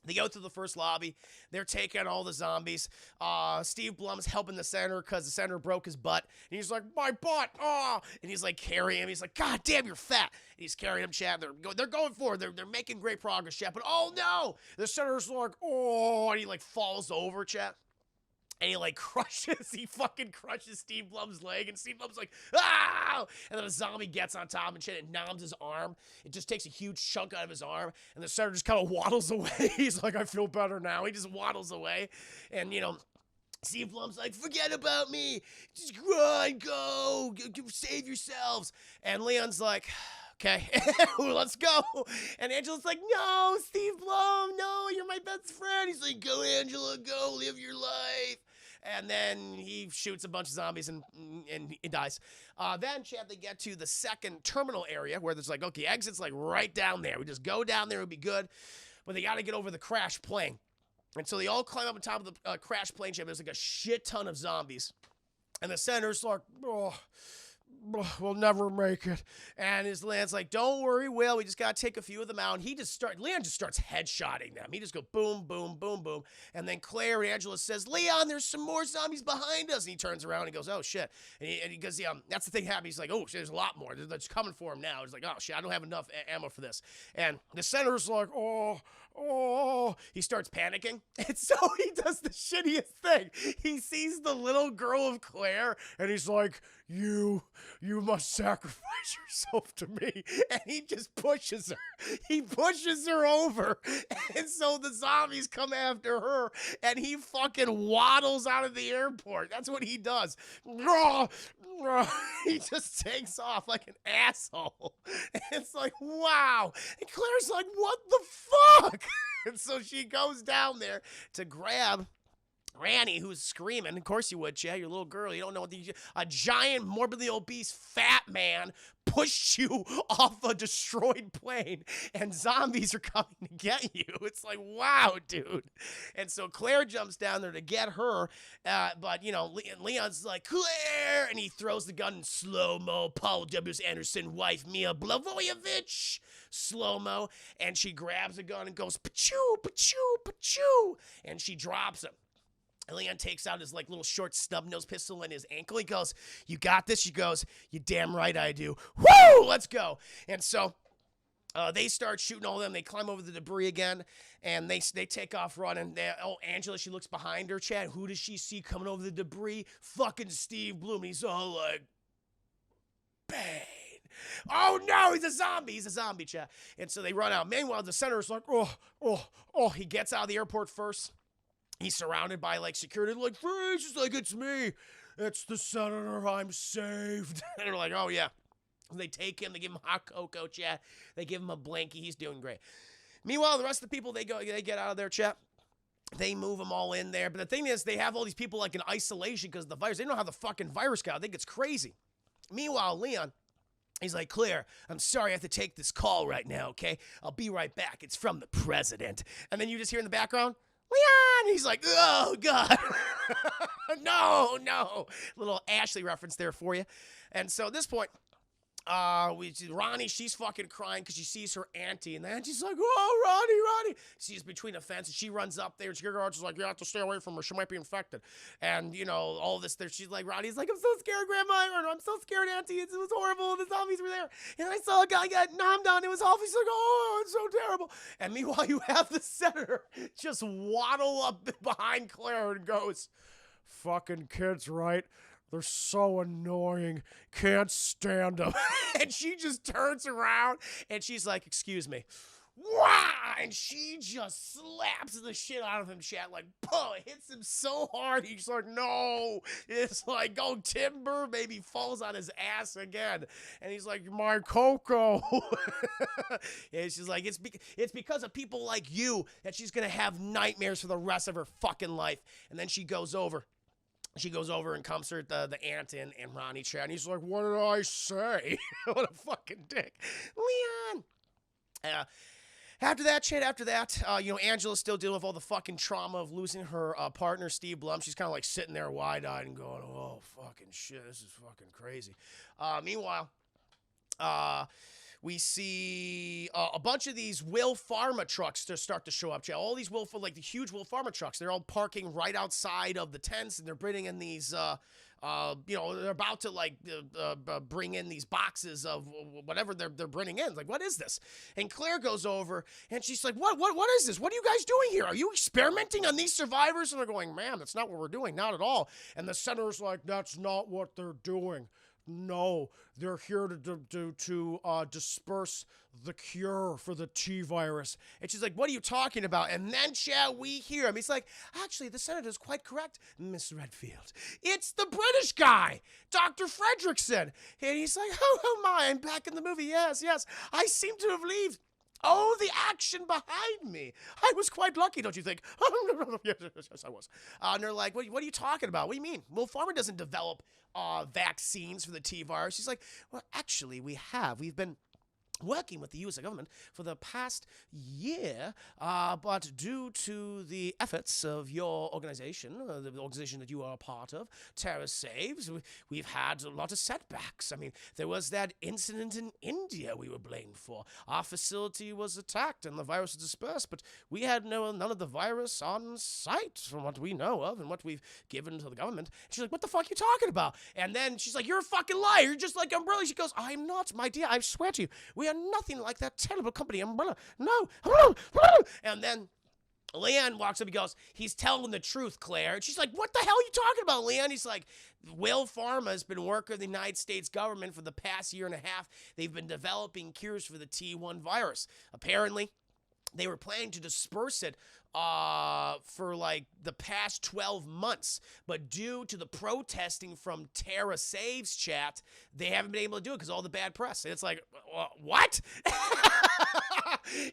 They go through the first lobby. They're taking out all the zombies. Steve Blum's helping the senator because the senator broke his butt. And he's like, my butt, oh! And he's like carrying him. He's like, God damn, you're fat. And he's carrying him, Chad. They're going forward. They're making great progress, Chad. But oh no! The senator's like, oh! And he like falls over, Chad. And he fucking crushes Steve Blum's leg, and Steve Blum's like, ah! And then a zombie gets on top and shit, and noms his arm. It just takes a huge chunk out of his arm, and the senator just kind of waddles away. He's like, I feel better now. He just waddles away, and, you know, Steve Blum's like, forget about me. Just run, go, save yourselves. And Leon's like, okay, let's go. And Angela's like, no, Steve Blum, no, you're my best friend. He's like, go, Angela, go, live your life. And then he shoots a bunch of zombies and he dies. Then, Chad, they get to the second terminal area where there's like, okay, exit's like right down there. We just go down there, it'll be good. But they got to get over the crash plane. And so they all climb up on top of the crash plane, Chad. There's like a shit ton of zombies. And the senator's like, oh, we'll never make it. And his Leon's like, don't worry, Will. We just got to take a few of them out. And Leon just starts headshotting them. He just goes boom, boom, boom, boom. And then Claire and Angela says, Leon, there's some more zombies behind us. And he turns around and he goes, oh, shit. And he goes, yeah, that's the thing happening. He's like, oh, shit, there's a lot more. They're just coming for him now. He's like, oh, shit, I don't have enough ammo for this. And the senator's like, oh, he starts panicking. And so he does the shittiest thing. He sees the little girl of Claire, and he's like, you must sacrifice yourself to me. And he just pushes her. He pushes her over. And so the zombies come after her, and he fucking waddles out of the airport. That's what he does. He just takes off like an asshole. And it's like, wow. And Claire's like, what the fuck? And so she goes down there to grab Ranny, who's screaming. Of course you would, Chad. You're a little girl. You don't know what a giant, morbidly obese, fat man pushed you off a destroyed plane, and zombies are coming to get you. It's like, wow, dude. And so Claire jumps down there to get her, but, you know, Leon's like, Claire! And he throws the gun in slow-mo. Paul W. Anderson, wife Mia Blavoyevich, slow-mo, and she grabs the gun and goes, pa-choo, pa-choo, pa-choo, and she drops him. And Leon takes out his, like, little short snub-nose pistol in his ankle. He goes, you got this? She goes, you damn right I do. Woo! Let's go. And so they start shooting all of them. They climb over the debris again, and they take off running. Angela, she looks behind her, Chad. Who does she see coming over the debris? Fucking Steve Blum. He's all like, bang. Oh, no, he's a zombie. He's a zombie, Chad. And so they run out. Meanwhile, the senator's like, oh. He gets out of the airport first. He's surrounded by, like, security. They're like, freeze! He's like, it's me. It's the senator. I'm saved. And they're like, oh, yeah. And they take him. They give him hot cocoa, chat. They give him a blankie. He's doing great. Meanwhile, the rest of the people, they get out of there, chat. They move them all in there. But the thing is, they have all these people, like, in isolation because of the virus. They don't know how the fucking virus got. I think it's crazy. Meanwhile, Leon, he's like, Claire, I'm sorry I have to take this call right now, okay? I'll be right back. It's from the president. And then you just hear in the background, Leon! He's like, oh, God. No. Little Ashley reference there for you. And so at this point, Ronnie, she's fucking crying because she sees her auntie, and the auntie's like, oh, Ronnie. She's between the fence, and she runs up there, and she's like, you have to stay away from her, she might be infected. And, all this there, she's like, Ronnie's like, I'm so scared, Grandma, I'm so scared, Auntie, it was horrible, the zombies were there, and I saw a guy get nommed on, it was awful. She's like, oh, it's so terrible. And meanwhile, you have the senator just waddle up behind Claire and goes, fucking kids, right? They're so annoying. Can't stand them. And she just turns around and she's like, excuse me. Wah! And she just slaps the shit out of him, chat. Like, hits him so hard. He's like, no. It's like, go timber. Maybe falls on his ass again. And he's like, my Coco. And she's like, it's because of people like you that she's going to have nightmares for the rest of her fucking life. And then she goes over. She goes over and comforts the aunt and Ronnie chat. And he's like, what did I say? What a fucking dick. Leon. After that, Angela's still dealing with all the fucking trauma of losing her partner, Steve Blum. She's kind of like sitting there wide-eyed and going, oh, fucking shit, this is fucking crazy. Meanwhile, we see a bunch of these Will Pharma trucks to start to show up. All these the huge Will Pharma trucks, they're all parking right outside of the tents, and they're bringing in these, they're about to bring in these boxes of whatever they're bringing in. Like, what is this? And Claire goes over, and she's like, what is this? What are you guys doing here? Are you experimenting on these survivors? And they're going, ma'am, that's not what we're doing, not at all. And the senator's like, that's not what they're doing. No, they're here to disperse the cure for the T virus. And she's like, what are you talking about? And then, we hear him. He's like, actually, the senator's quite correct, Miss Redfield. It's the British guy, Dr. Fredrickson. And he's like, oh my, I'm back in the movie. Yes. I seem to have left. Oh, the action behind me. I was quite lucky, don't you think? Yes, I was. And they're like, what are you talking about? What do you mean? Will Farmer doesn't develop vaccines for the T virus. She's like, well, actually, we have. We've been working with the U.S. government for the past year, but due to the efforts of your organization, the organization that you are a part of, Terra Saves, we've had a lot of setbacks. I mean, there was that incident in India we were blamed for. Our facility was attacked and the virus was dispersed, but we had none of the virus on site from what we know of and what we've given to the government. She's like, what the fuck are you talking about? And then she's like, you're a fucking liar. You're just like Umbrella. She goes, I'm not, my dear. I swear to you. We are nothing like that terrible company, Umbrella. No. And then Leon walks up and goes, he's telling the truth, Claire. And she's like, what the hell are you talking about, Leon? He's like, Will Pharma has been working with the United States government for the past year and a half. They've been developing cures for the T1 virus. Apparently, they were planning to disperse it for like the past 12 months. But due to the protesting from Terra Saves chat, they haven't been able to do it because all the bad press. And it's like, what?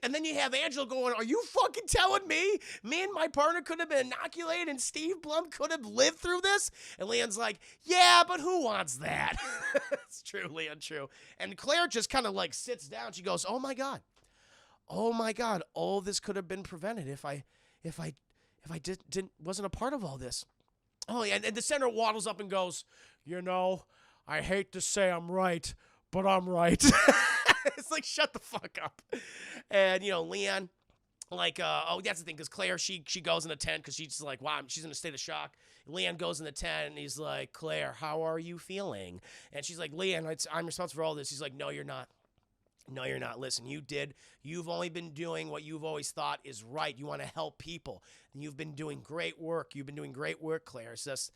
And then you have Angela going, are you fucking telling me? Me and my partner could have been inoculated and Steve Blum could have lived through this? And Leon's like, yeah, but who wants that? It's true, Leon, true. And Claire just kind of like sits down. She goes, oh my God, all this could have been prevented if I wasn't a part of all this. Oh, yeah, and the senator waddles up and goes, I hate to say I'm right, but I'm right. It's like, shut the fuck up. And, Leon, that's the thing, because Claire, she goes in the tent because she's like, wow, she's in a state of shock. Leon goes in the tent and he's like, Claire, how are you feeling? And she's like, Leon, I'm responsible for all this. He's like, no, you're not. No, you're not. Listen, you've only been doing what you've always thought is right. You want to help people. And you've been doing great work. Claire. It's just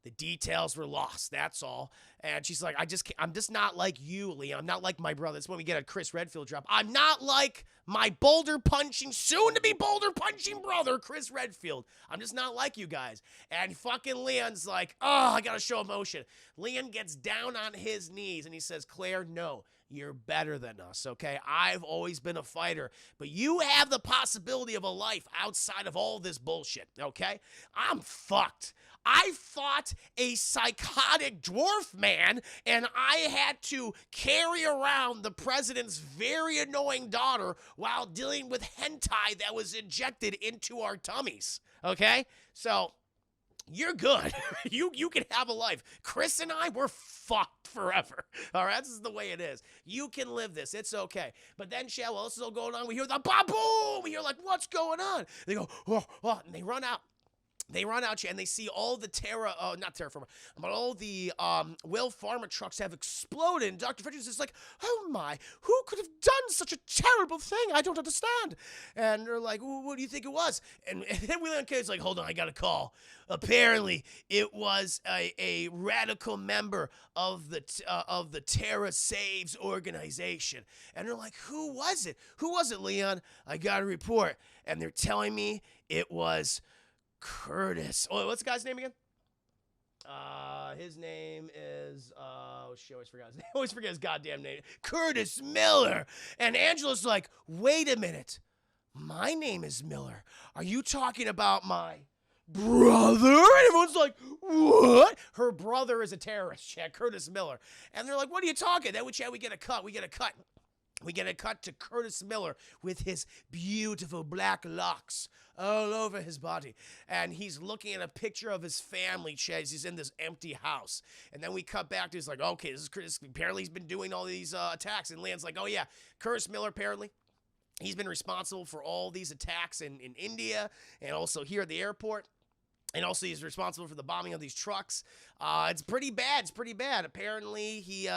the details were lost. That's all. And she's like, I'm just not like you, Leon. I'm not like my brother. That's when we get a Chris Redfield drop. I'm not like my soon to be boulder punching brother, Chris Redfield. I'm just not like you guys. And fucking Leon's like, oh, I got to show emotion. Leon gets down on his knees and he says, Claire, no. you're better than us, okay? I've always been a fighter, but you have the possibility of a life outside of all this bullshit, okay? I'm fucked. I fought a psychotic dwarf man, and I had to carry around the president's very annoying daughter while dealing with hentai that was injected into our tummies, okay? So, you're good. You can have a life. Chris and I, we're fucked forever. All right, this is the way it is. You can live this. It's okay. But then, while this is all going on, we hear the ba-boom. We hear like, what's going on? They go, oh, and they run out. They run out and they see all the not terraformer, but all the Will Pharma trucks have exploded. And Dr. Fridges is like, oh my, who could have done such a terrible thing? I don't understand. And they're like, well, what do you think it was? And then William K is like, hold on, I got a call. Apparently, it was a radical member of the Terra Saves organization. And they're like, who was it? Who was it, Leon? I got a report. And they're telling me it was Curtis. Oh, what's the guy's name again? His name is, oh shit, I always forgot his name. I always forget his goddamn name. Curtis Miller. And Angela's like, wait a minute. My name is Miller. Are you talking about my brother? And everyone's like, what? Her brother is a terrorist, Chad, Curtis Miller. And they're like, what are you talking? Then we get a cut. We get a cut to Curtis Miller with his beautiful black locks all over his body. And he's looking at a picture of his family, Chaz. He's in this empty house. And then we cut back to, he's like, okay, this is Curtis. Apparently he's been doing all these attacks. And Leon's like, oh yeah, Curtis Miller apparently. He's been responsible for all these attacks in India and also here at the airport. And also he's responsible for the bombing of these trucks. It's pretty bad. It's pretty bad. Apparently he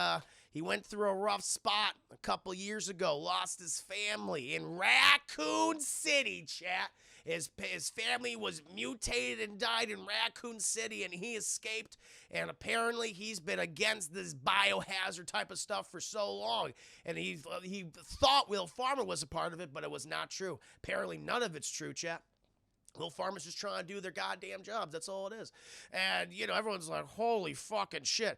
went through a rough spot a couple years ago, lost his family in Raccoon City, chat. His family was mutated and died in Raccoon City, and he escaped. And apparently he's been against this biohazard type of stuff for so long. And he thought Will Pharma was a part of it, but it was not true. Apparently none of it's true, chat. Will Pharma's just trying to do their goddamn jobs. That's all it is. And, you know, everyone's like, holy fucking shit.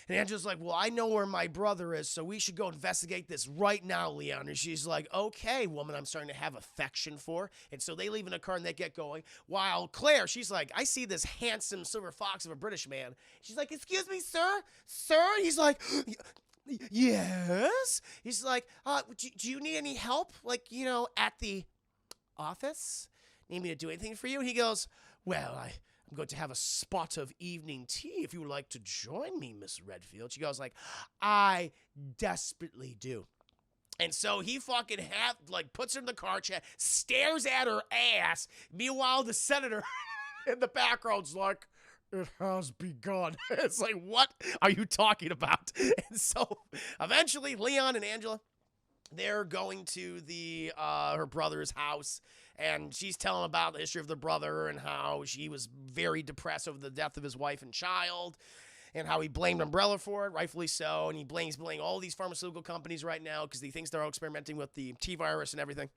And Angela's like, well, I know where my brother is, so we should go investigate this right now, Leon. And she's like, okay, woman, I'm starting to have affection for. And so they leave in a car and they get going. While Claire, she's like, I see this handsome silver fox of a British man. She's like, excuse me, sir? Sir? He's like, yes? He's like, do you need any help? Like, you know, at the office? Need me to do anything for you? And he goes, well, I'm going to have a spot of evening tea if you would like to join me, Miss Redfield. She goes like, I desperately do. And so he fucking puts her in the car chat, stares at her ass. Meanwhile, the senator in the background's like, it has begun. It's like, what are you talking about? And so eventually Leon and Angela, they're going to her brother's house, and she's telling about the history of the brother and how she was very depressed over the death of his wife and child, and how he blamed Umbrella for it, rightfully so, and he's blaming all these pharmaceutical companies right now because he thinks they're all experimenting with the T-virus and everything.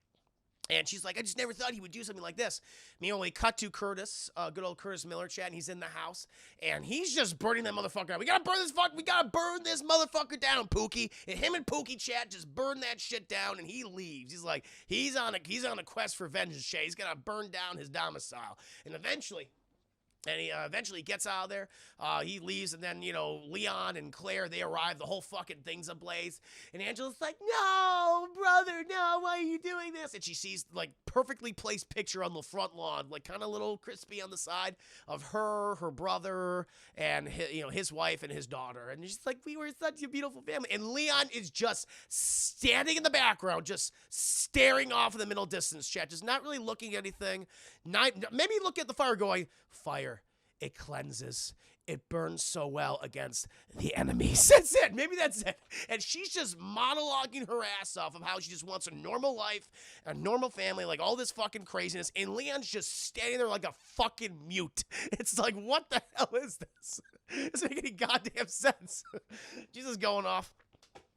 And she's like, I just never thought he would do something like this. Meanwhile, we cut to Curtis, good old Curtis Miller chat, and he's in the house, and he's just burning that motherfucker down. We gotta burn this motherfucker down, Pookie. And him and Pookie chat just burn that shit down, and he leaves. He's like, he's on a quest for vengeance, chat. He's gonna burn down his domicile. And eventually he gets out of there. He leaves, and then, you know, Leon and Claire, they arrive. The whole fucking thing's ablaze. And Angela's like, no, brother, no, why are you doing this? And she sees, like, perfectly placed picture on the front lawn, like, kind of a little crispy on the side of her brother, and, his wife and his daughter. And she's like, we were such a beautiful family. And Leon is just standing in the background, just staring off in the middle distance, chat, just not really looking at anything. Maybe look at the fire going, fire. It cleanses. It burns so well against the enemies. That's it. Maybe that's it. And she's just monologuing her ass off of how she just wants a normal life, a normal family, like all this fucking craziness. And Leon's just standing there like a fucking mute. It's like, what the hell is this? It doesn't make any goddamn sense. She's just going off.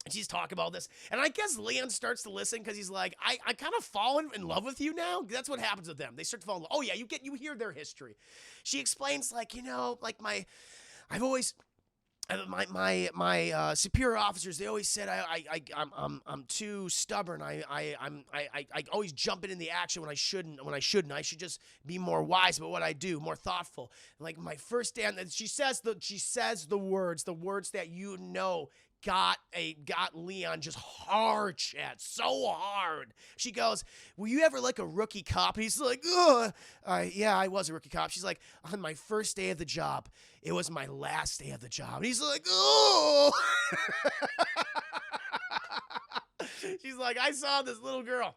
And she's talking about this. And I guess Leon starts to listen because he's like, I kind of fallen in love with you now. That's what happens with them. They start to fall in love. Oh, yeah, you hear their history. She explains, like, you know, like I've always my superior officers, they always said I'm too stubborn. I always jump in the action when I shouldn't. I should just be more wise about what I do, more thoughtful. Like my first day, and she says the words that you know got Leon just hard, Chad, so hard. She goes, "Were you ever like a rookie cop?" And he's like, "Ugh, yeah, I was a rookie cop." She's like, "On my first day of the job, it was my last day of the job." And he's like, "Oh." She's like, "I saw this little girl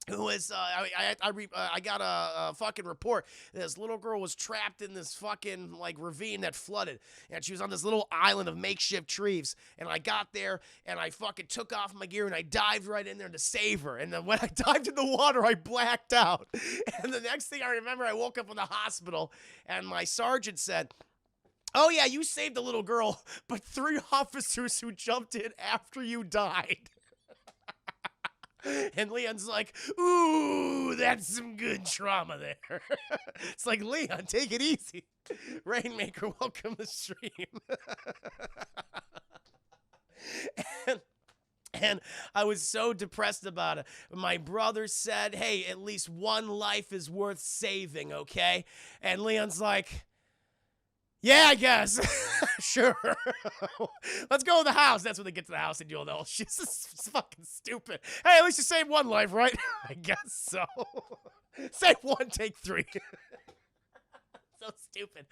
who was I got a fucking report. This little girl was trapped in this fucking like ravine that flooded, and she was on this little island of makeshift trees. And I got there and I fucking took off my gear and I dived right in there to save her. And then when I dived in the water, I blacked out. And the next thing I remember, I woke up in the hospital and my sergeant said, 'Oh yeah, you saved the little girl, but 3 officers who jumped in after you died.'" And Leon's like, "Ooh, that's some good trauma there." It's like, Leon, take it easy. Rainmaker, welcome to the stream. and I was so depressed about it. My brother said, "Hey, at least one life is worth saving, okay?" And Leon's like, "Yeah, I guess." Sure. Let's go to the house. That's when they get to the house and you'll know she's just fucking stupid. Hey, at least you saved one life, right? I guess so. Save one, take 3. So stupid.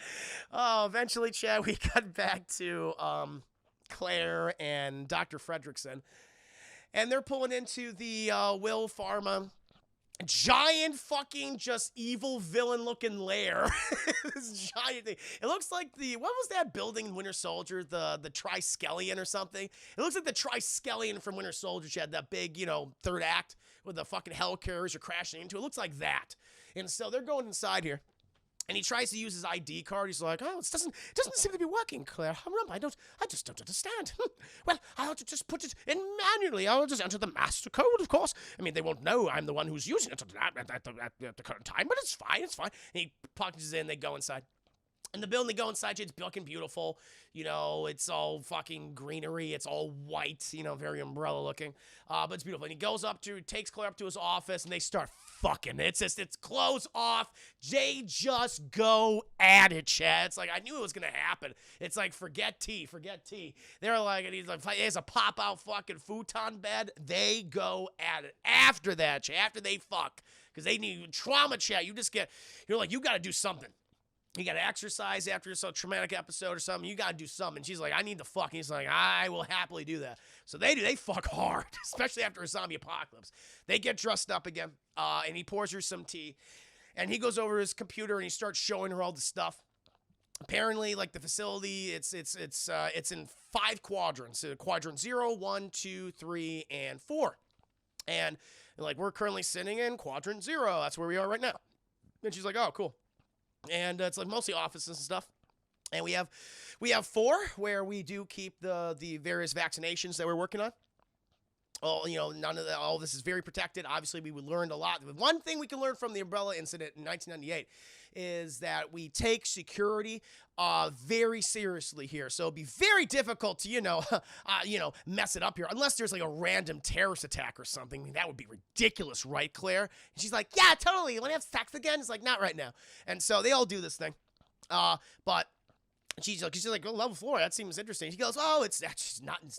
Oh, eventually, Chad, we got back to Claire and Dr. Fredrickson. And they're pulling into the Will Pharma giant fucking just evil villain looking lair. This giant thing. It looks like what was that building in Winter Soldier? The Triskelion or something. It looks like the Triskelion from Winter Soldier. She had that big, third act with the fucking hell carriers are crashing into. It looks like that. And so they're going inside here. And he tries to use his ID card. He's like, "Oh, it doesn't seem to be working, Claire. I just don't understand. Well, I'll just put it in manually. I'll just enter the master code, of course. I mean, they won't know I'm the one who's using it at the current time, but it's fine. And he punches in. They go inside. And the building they go inside, it's looking beautiful. It's all fucking greenery. It's all white, very umbrella looking. But it's beautiful. And he takes Claire up to his office, and they start fucking. It's clothes off. They just go at it, Chad. It's like, I knew it was going to happen. It's like, forget tea. They're like, and he's like, there's a pop-out fucking futon bed. They go at it. After that, Chad, after they fuck, because they need trauma, Chad. You're like, you got to do something. You got to exercise after some traumatic episode or something. You got to do something. She's like, "I need to fuck." And he's like, "I will happily do that." So they do. They fuck hard, especially after a zombie apocalypse. They get dressed up again, and he pours her some tea. And he goes over to his computer and he starts showing her all the stuff. Apparently, like the facility, it's in 5 quadrants. Quadrant 0, 1, 2, 3, and 4. And like, we're currently sitting in quadrant 0. That's where we are right now. And she's like, "Oh, cool." And it's like mostly offices and stuff. And we have 4 where we do keep the various vaccinations that we're working on. None of that. All this is very protected. Obviously, we learned a lot. One thing we can learn from the Umbrella incident in 1998 is that we take security very seriously here. So it'd be very difficult to, mess it up here unless there's like a random terrorist attack or something. I mean, that would be ridiculous, right, Claire? And she's like, "Yeah, totally. You want to have sex again?" It's like, "Not right now." And so they all do this thing. But she's like, "Oh, level 4, that seems interesting." She goes, "Oh, it's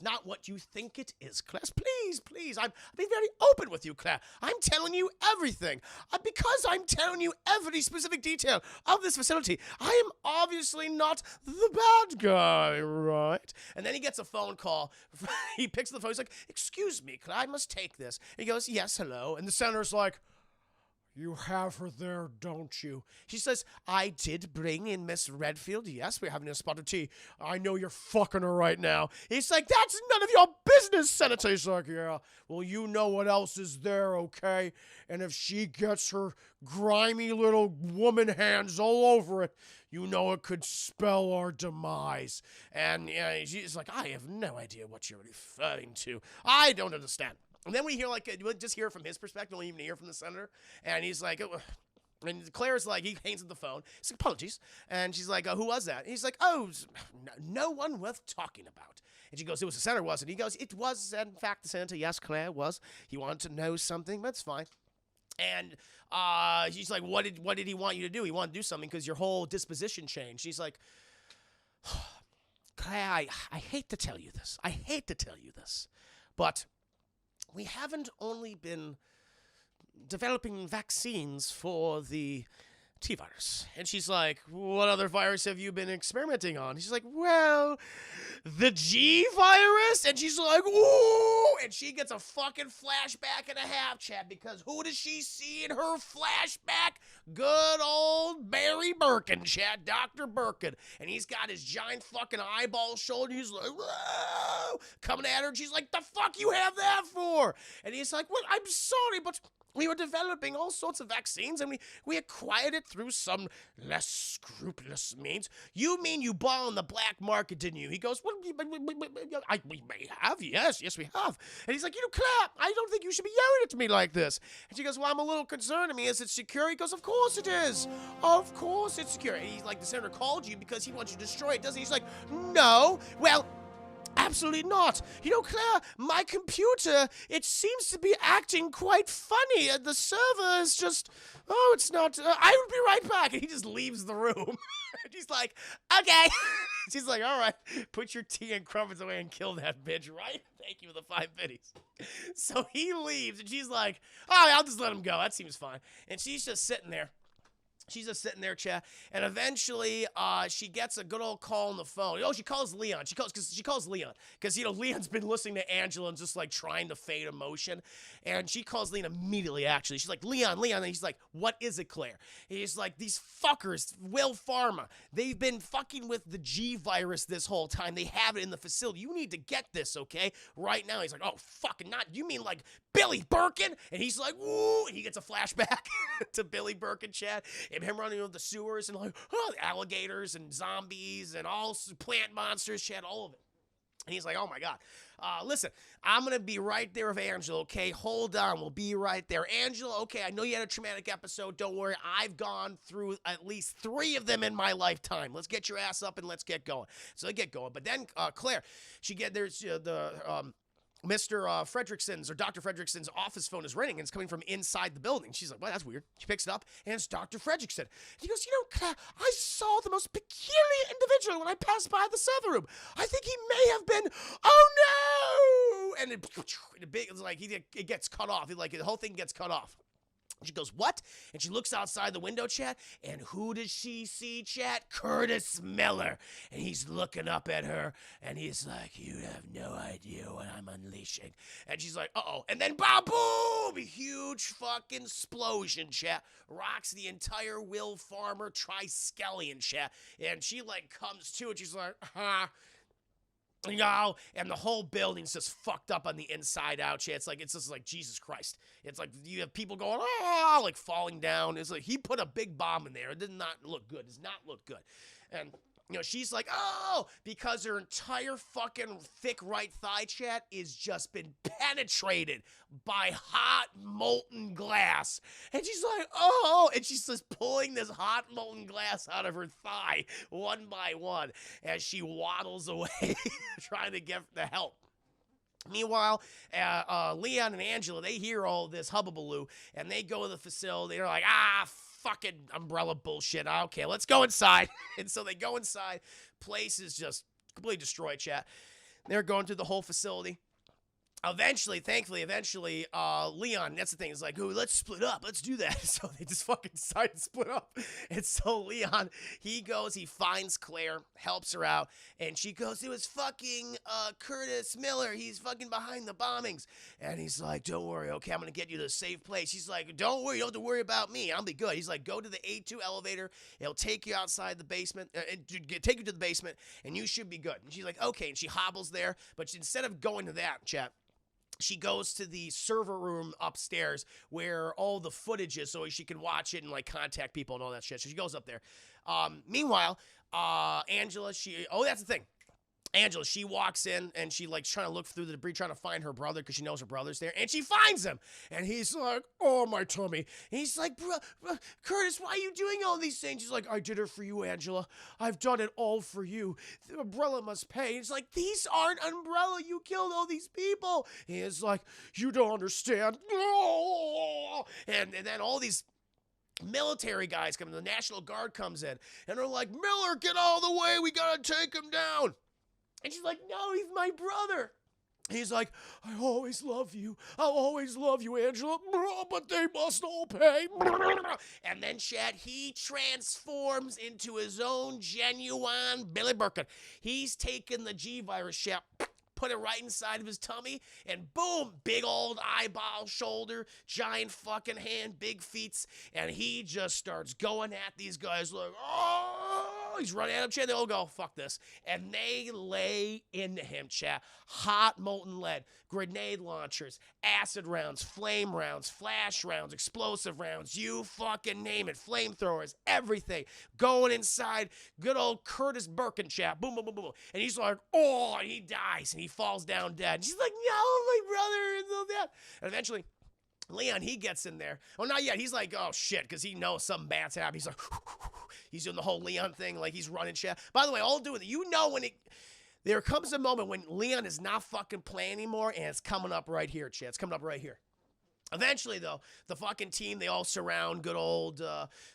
not what you think it is, Claire. Please. I'm being very open with you, Claire. I'm telling you everything. Because I'm telling you every specific detail of this facility. I am obviously not the bad guy, right?" And then he gets a phone call. He picks up the phone. He's like, "Excuse me, Claire, I must take this." And he goes, "Yes, hello." And the senator's like, "You have her there, don't you?" She says, "I did bring in Miss Redfield. Yes, we're having a spot of tea. I know you're fucking her right now." He's like, "That's none of your business, Senator." He's like, "Yeah, well, you know what else is there, okay? And if she gets her grimy little woman hands all over it, you know it could spell our demise." And she's like, "I have no idea what you're referring to. I don't understand." And then we hear just hear it from his perspective. We don't even hear from the senator. And he's like, And Claire's like, he hangs up the phone. He's like, apologies. And she's like, who was that? And he's like, oh, no one worth talking about. And she goes, it was the senator, wasn't it? He goes, it was, in fact, the senator. Yes, Claire was. He wanted to know something. That's fine. And she's like, what did he want you to do? He wanted to do something because your whole disposition changed. She's like, Claire, I hate to tell you this. I hate to tell you this. But we haven't only been developing vaccines for the T-virus. And she's like, what other virus have you been experimenting on? She's like, well, the G-virus? And she's like, ooh! And she gets a fucking flashback and a half, chat, because who does she see in her flashback? Good old Barry Birkin, chat, Dr. Birkin. And he's got his giant fucking eyeball shoulder. He's like, whoa! Coming at her, and she's like, the fuck you have that for? And he's like, well, I'm sorry, but we were developing all sorts of vaccines, and we acquired it through some less scrupulous means. You mean you bought on the black market, didn't you? He goes, well, we may have. Yes, we have. And he's like, Claire, I don't think you should be yelling at me like this. And she goes, well, I'm a little concerned. I mean, is it secure? He goes, of course it is. Of course it's secure. And he's like, the senator called you because he wants you to destroy it, doesn't he? He's like, no. Well, absolutely not. Claire, my computer, it seems to be acting quite funny. The server is just, it's not, I will be right back. And he just leaves the room. And she's like, okay. She's like, all right, put your tea and crumpets away and kill that bitch, right? Thank you for the 5 pennies. So he leaves, and she's like, oh, I'll just let him go. That seems fine. And she's just sitting there. She's just sitting there, chat, and eventually, she gets a good old call on the phone. Oh, she calls Leon. She calls Leon because Leon's been listening to Angela and just like trying to fade emotion, and she calls Leon immediately. Actually, she's like, Leon, and he's like, what is it, Claire? And he's like, these fuckers, Will Pharma, they've been fucking with the G virus this whole time. They have it in the facility. You need to get this, okay, right now. He's like, oh, fucking not. You mean like Billy Birkin? And he's like, woo, and he gets a flashback to Billy Birkin, chat. And him running over the sewers and like, alligators and zombies and all plant monsters, chat, all of it. And he's like, oh my God. Listen, I'm going to be right there with Angela, okay? Hold on. We'll be right there. Angela, okay, I know you had a traumatic episode. Don't worry. I've gone through at least 3 of them in my lifetime. Let's get your ass up and let's get going. So they get going. But then Claire, there's Mr. Fredrickson's or Dr. Fredrickson's office phone is ringing and it's coming from inside the building. She's like, well, that's weird. She picks it up and it's Dr. Fredrickson. He goes, Claire, I saw the most peculiar individual when I passed by the server room. I think he may have been, oh no! And it's like, it gets cut off. The whole thing gets cut off. She goes, what? And she looks outside the window, chat, and who does she see, chat? Curtis Miller. And he's looking up at her, and he's like, you have no idea what I'm unleashing. And she's like, uh-oh. And then, boom! A huge fucking explosion, chat. Rocks the entire Will Farmer triskelion, chat. And she, comes to, and she's like, and the whole building's just fucked up on the inside out, chat. It's just like, Jesus Christ. It's like, you have people going, falling down. It's like, he put a big bomb in there. It did not look good. It does not look good. And, she's like, because her entire fucking thick right thigh, chat, is just been penetrated by hot molten glass. And she's like, and she's just pulling this hot molten glass out of her thigh one by one as she waddles away trying to get the help. Meanwhile, Leon and Angela, they hear all this hubbubaloo, and they go to the facility. They're like, fucking umbrella bullshit. Okay, let's go inside. And so they go inside. Place is just completely destroyed, chat. They're going through the whole facility. Thankfully, Leon, that's the thing, is like, let's split up. Let's do that. So they just fucking decide to split up. And so Leon, he goes, he finds Claire, helps her out, and she goes, it was fucking Curtis Miller. He's fucking behind the bombings. And he's like, don't worry, okay, I'm going to get you to a safe place. She's like, don't worry, you don't have to worry about me. I'll be good. He's like, go to the A2 elevator. It'll take you outside the basement, take you to the basement, and you should be good. And she's like, okay. And she hobbles there, but instead of going to that, chat, she goes to the server room upstairs where all the footage is so she can watch it and contact people and all that shit. So she goes up there. Meanwhile, Angela, that's the thing. Angela, she walks in and she like trying to look through the debris, trying to find her brother because she knows her brother's there, and she finds him. And he's like, "Oh, my tummy." And he's like, bro, Curtis, why are you doing all these things? He's like, "I did it for you, Angela. I've done it all for you. The umbrella must pay." And it's like, "These aren't umbrella. You killed all these people." He's like, "You don't understand." And then all these military guys come in, the National Guard comes in, and they're like, "Miller, get out of the way. We gotta take him down." And she's like, "No, he's my brother." He's like, "I always love you. I'll always love you, Angela. But they must all pay." And then, Chad, he transforms into his own genuine Billy Birkin. He's taken the G virus, Chad, put it right inside of his tummy, and boom, big old eyeball, shoulder, giant fucking hand, big feet, and he just starts going at these guys like, "Oh!" He's running at him, Chad. They all go, "Fuck this." And they lay into him, Chad. Hot molten lead, grenade launchers, acid rounds, flame rounds, flash rounds, explosive rounds, you fucking name it, flamethrowers, everything. Going inside good old Curtis Birkin, Chad. Boom, boom, boom, boom. And he's like, "Oh," and he dies, and he falls down dead. And she's like, "No, my brother is so dead." And eventually, Leon, he gets in there. Well, not yet. He's like, "Oh, shit," because he knows something bad's happening. He's like, he's doing the whole Leon thing, like he's running shit. By the way, all doing it. You know when there comes a moment when Leon is not fucking playing anymore, and it's coming up right here, Chad. It's coming up right here. Eventually, though, the fucking team, they all surround good old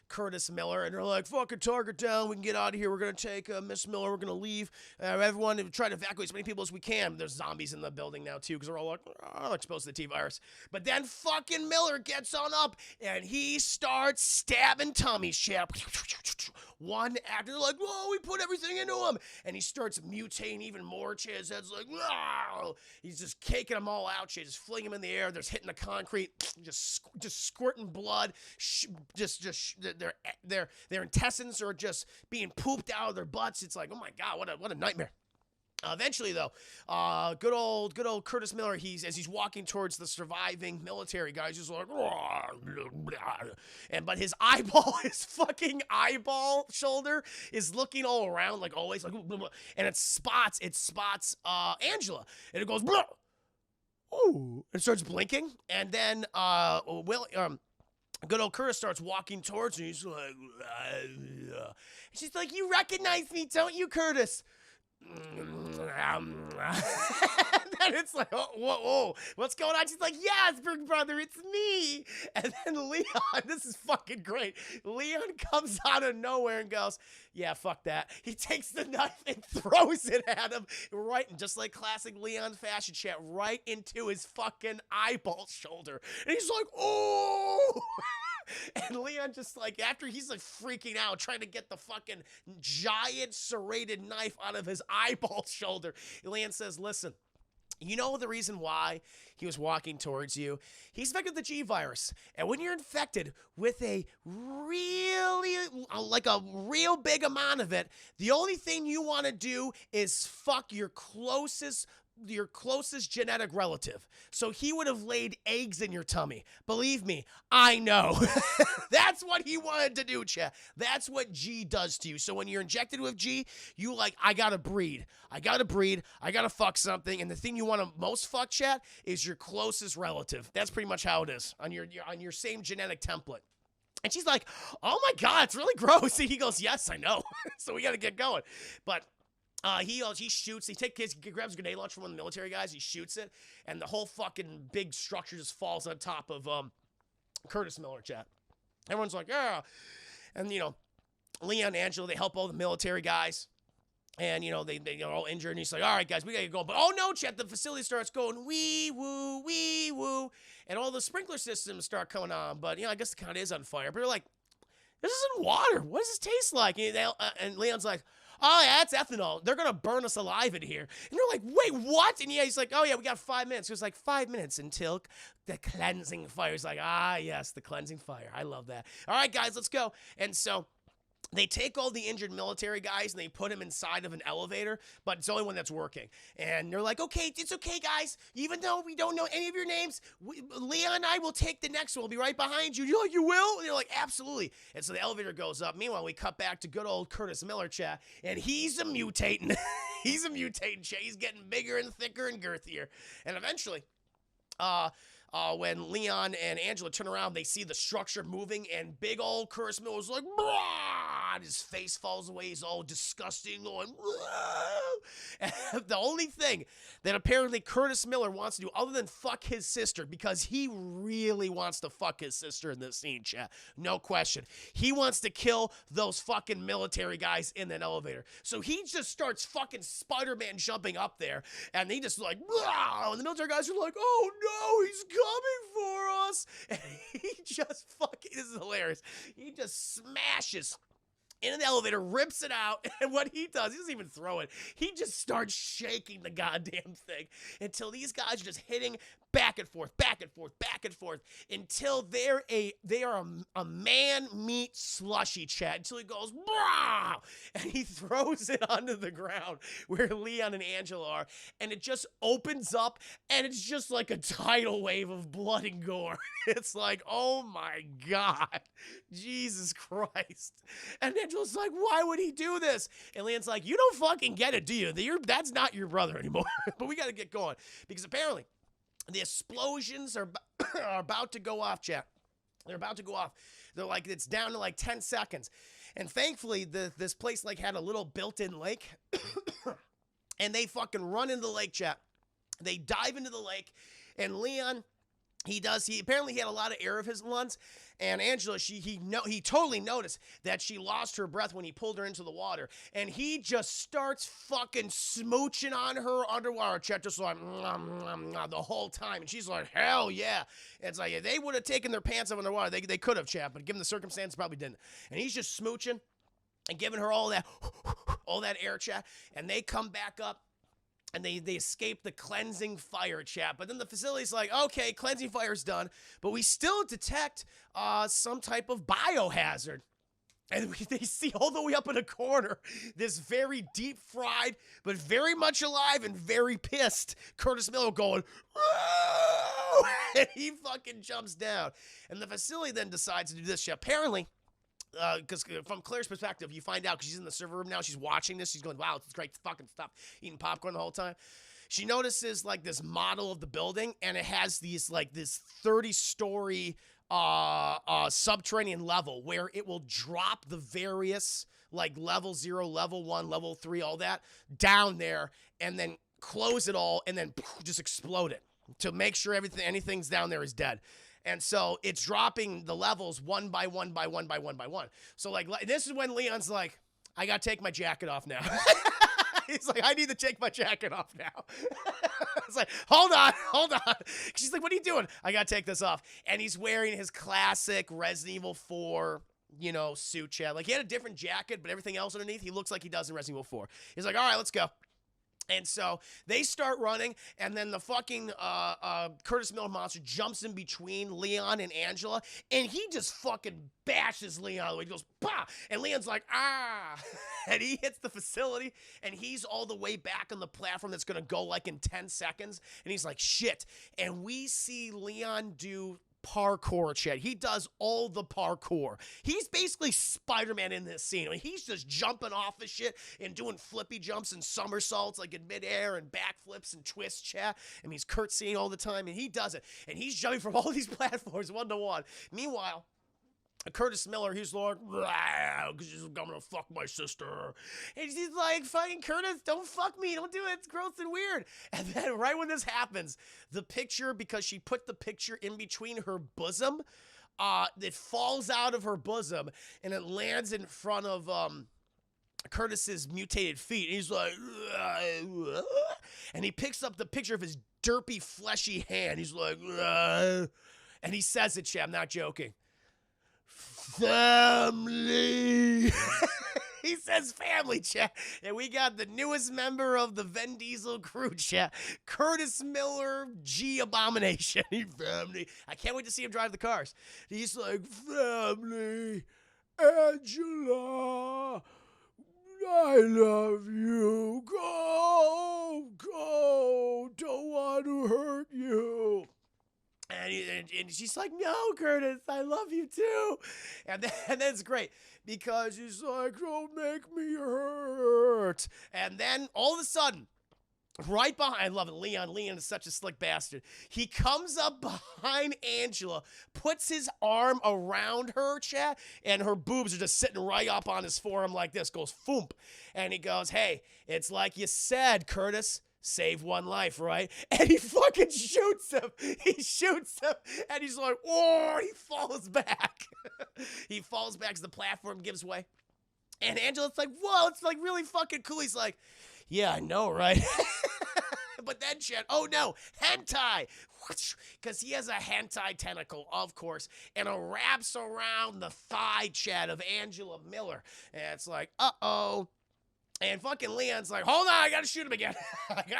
Curtis Miller, and they're like, "Fucking target down. We can get out of here. We're going to take Miss Miller. We're going to leave. Everyone, try to evacuate as many people as we can." There's zombies in the building now, too, because they're all like, exposed to the T-virus. But then fucking Miller gets on up, and he starts stabbing tummies, Chap. One after, they're like, "Whoa, we put everything into him." And he starts mutating even more, Chad. His head's like, "Wow." He's just caking them all out, Chad. Just flinging them in the air. There's hitting the concrete. Just squirting blood, their intestines are just being pooped out of their butts. It's like, oh my god, what a nightmare. Eventually, though, good old Curtis Miller, as he's walking towards the surviving military guys, just like, but his fucking eyeball shoulder is looking all around like always, like, and it spots Angela, and it goes, "Ooh," and starts blinking, and then good old Curtis starts walking towards her. He's like, she's like, "You recognize me, don't you, Curtis?" And then it's like, "Oh, whoa, what's going on?" She's like, "Yes, big brother, it's me." And then Leon, this is fucking great. Leon comes out of nowhere and goes, "Yeah, fuck that." He takes the knife and throws it at him, right, just like classic Leon fashion, chat, right into his fucking eyeball shoulder. And he's like, "Oh!" And Leon just like, after he's like freaking out, trying to get the fucking giant serrated knife out of his eyeball shoulder, Leon says, "Listen, you know the reason why he was walking towards you? He's infected with the G virus. And when you're infected with a really, like a real big amount of it, the only thing you want to do is fuck your closest genetic relative. So he would have laid eggs in your tummy. Believe me, I know." That's what he wanted to do, Chat. That's what G does to you. So when you're injected with G, you like, I gotta breed. I gotta fuck something. And the thing you want to most fuck, Chat, is your closest relative. That's pretty much how it is on your same genetic template. And she's like, "Oh my god, it's really gross." And he goes, "Yes, I know." So we gotta get going. But he shoots. He grabs a grenade launcher from one of the military guys. He shoots it, and the whole fucking big structure just falls on top of Curtis Miller, Chat. Everyone's like, "Yeah," and Leon and Angela, they help all the military guys, and they're all injured. And he's like, "All right, guys, we gotta go." But oh no, Chat, the facility starts going wee woo, and all the sprinkler systems start coming on. But I guess it kind of is on fire. But they're like, "This isn't water. What does this taste like?" And Leon's like, "Oh, yeah, it's ethanol. They're going to burn us alive in here." And they're like, "Wait, what?" And he's like, "Oh, yeah, we got 5 minutes." It was like 5 minutes until the cleansing fire. He's like, "Ah, yes, the cleansing fire. I love that. All right, guys, let's go." And so They take all the injured military guys and they put them inside of an elevator, but it's the only one that's working. And they're like, okay, it's okay, guys. Even though we don't know any of your names, Leon and I will take the next one. We'll be right behind you. You're like, you will? And they're like, absolutely. And so the elevator goes up. Meanwhile, we cut back to good old Curtis Miller, chat, and he's a mutating. He's a mutating, chat. He's getting bigger and thicker and girthier. And eventually, when Leon and Angela turn around, they see the structure moving, and big old Curtis Miller's like, "Brah!" His face falls away. He's all disgusting, going, "Brah!" And the only thing that apparently Curtis Miller wants to do, other than fuck his sister, because he really wants to fuck his sister in this scene, chat. No question. He wants to kill those fucking military guys in that elevator. So he just starts fucking Spider-Man jumping up there, and he just like, "Brah!" And the military guys are like, oh no, he's coming for us. And he just fucking, this is hilarious. He just smashes into the elevator, rips it out, and what he does, he doesn't even throw it. He just starts shaking the goddamn thing until these guys are just hitting back and forth, back and forth, back and forth, until they are a man meat slushy, chat, until he goes, "Brah!" and he throws it onto the ground where Leon and Angela are, and it just opens up, and it's just like a tidal wave of blood and gore. It's like, oh my God, Jesus Christ. And Angela's like, why would he do this? And Leon's like, you don't fucking get it, do you? That's not your brother anymore. But we got to get going, because apparently the explosions are about to go off, chat. They're about to go off. They're like, it's down to like 10 seconds. And thankfully, this place like had a little built-in lake. And they fucking run into the lake, chat. They dive into the lake. And Leon, he apparently had a lot of air of his lungs. And Angela, he totally noticed that she lost her breath when he pulled her into the water. And he just starts fucking smooching on her underwater, chat, just like, the whole time. And she's like, hell yeah. And it's like, if they would have taken their pants off in the water, they could have, chat, but given the circumstances, probably didn't. And he's just smooching and giving her all that air, chat. And they come back up. And they escape the cleansing fire, chat. But then the facility's like, okay, cleansing fire's done, but we still detect some type of biohazard. And they see all the way up in a corner this very deep fried, but very much alive and very pissed Curtis Miller going, "Whoa!" And he fucking jumps down. And the facility then decides to do this shit. Apparently, because from Claire's perspective, you find out, because she's in the server room now, she's watching this, she's going, wow, it's great fucking stuff, eating popcorn the whole time. She notices like this model of the building, and it has these like this 30-story subterranean level where it will drop the various like level 0, level 1, level 3, all that down there, and then close it all, and then just explode it to make sure anything's down there is dead. And so it's dropping the levels one by one by one by one by one. So like this is when Leon's like, I gotta take my jacket off now. He's like, I need to take my jacket off now. It's like, hold on. She's like, what are you doing? I gotta take this off. And he's wearing his classic Resident Evil 4, suit, chat. Like he had a different jacket, but everything else underneath, he looks like he does in Resident Evil 4. He's like, all right, let's go. And so they start running, and then the fucking Curtis Miller monster jumps in between Leon and Angela, and he just fucking bashes Leon all the way. He goes, bah! And Leon's like, ah! And he hits the facility, and he's all the way back on the platform that's going to go like in 10 seconds, and he's like, shit. And we see Leon do parkour, chat. He does all the parkour. He's basically Spider-Man in this scene. I mean, he's just jumping off of shit and doing flippy jumps and somersaults like in midair and backflips and twists, chat. And he's curtsying all the time, and he does it. And he's jumping from all these platforms one to one. Meanwhile, Curtis Miller, he's like, because she's gonna fuck my sister. And she's like, fucking Curtis, don't fuck me. Don't do it. It's gross and weird. And then right when this happens, the picture, because she put the picture in between her bosom, it falls out of her bosom and it lands in front of Curtis's mutated feet. And he's like, and he picks up the picture of his derpy, fleshy hand. He's like, and he says it, chat. I'm not joking. Family. He says family, chat. And we got the newest member of the Vin Diesel crew, chat. Curtis Miller, G Abomination. Family. I can't wait to see him drive the cars. He's like, family. Angela, I love you. Go. Don't want to hurt you. And she's like, no, Curtis, I love you too. And then it's great because he's like, don't make me hurt. And then all of a sudden, right behind, I love it, Leon is such a slick bastard. He comes up behind Angela, puts his arm around her, chat, and her boobs are just sitting right up on his forearm like this, goes foomp. And he goes, hey, it's like you said, Curtis. Save one life, right? And he fucking shoots him. He shoots him, and he's like, oh, he falls back. He falls back as the platform gives way. And Angela's like, whoa, it's like really fucking cool. He's like, yeah, I know, right? But then, Chad, oh no, hentai. Because he has a hentai tentacle, of course, and it wraps around the thigh, Chad, of Angela Miller. And it's like, uh-oh. And fucking Leon's like, hold on, I gotta shoot him again.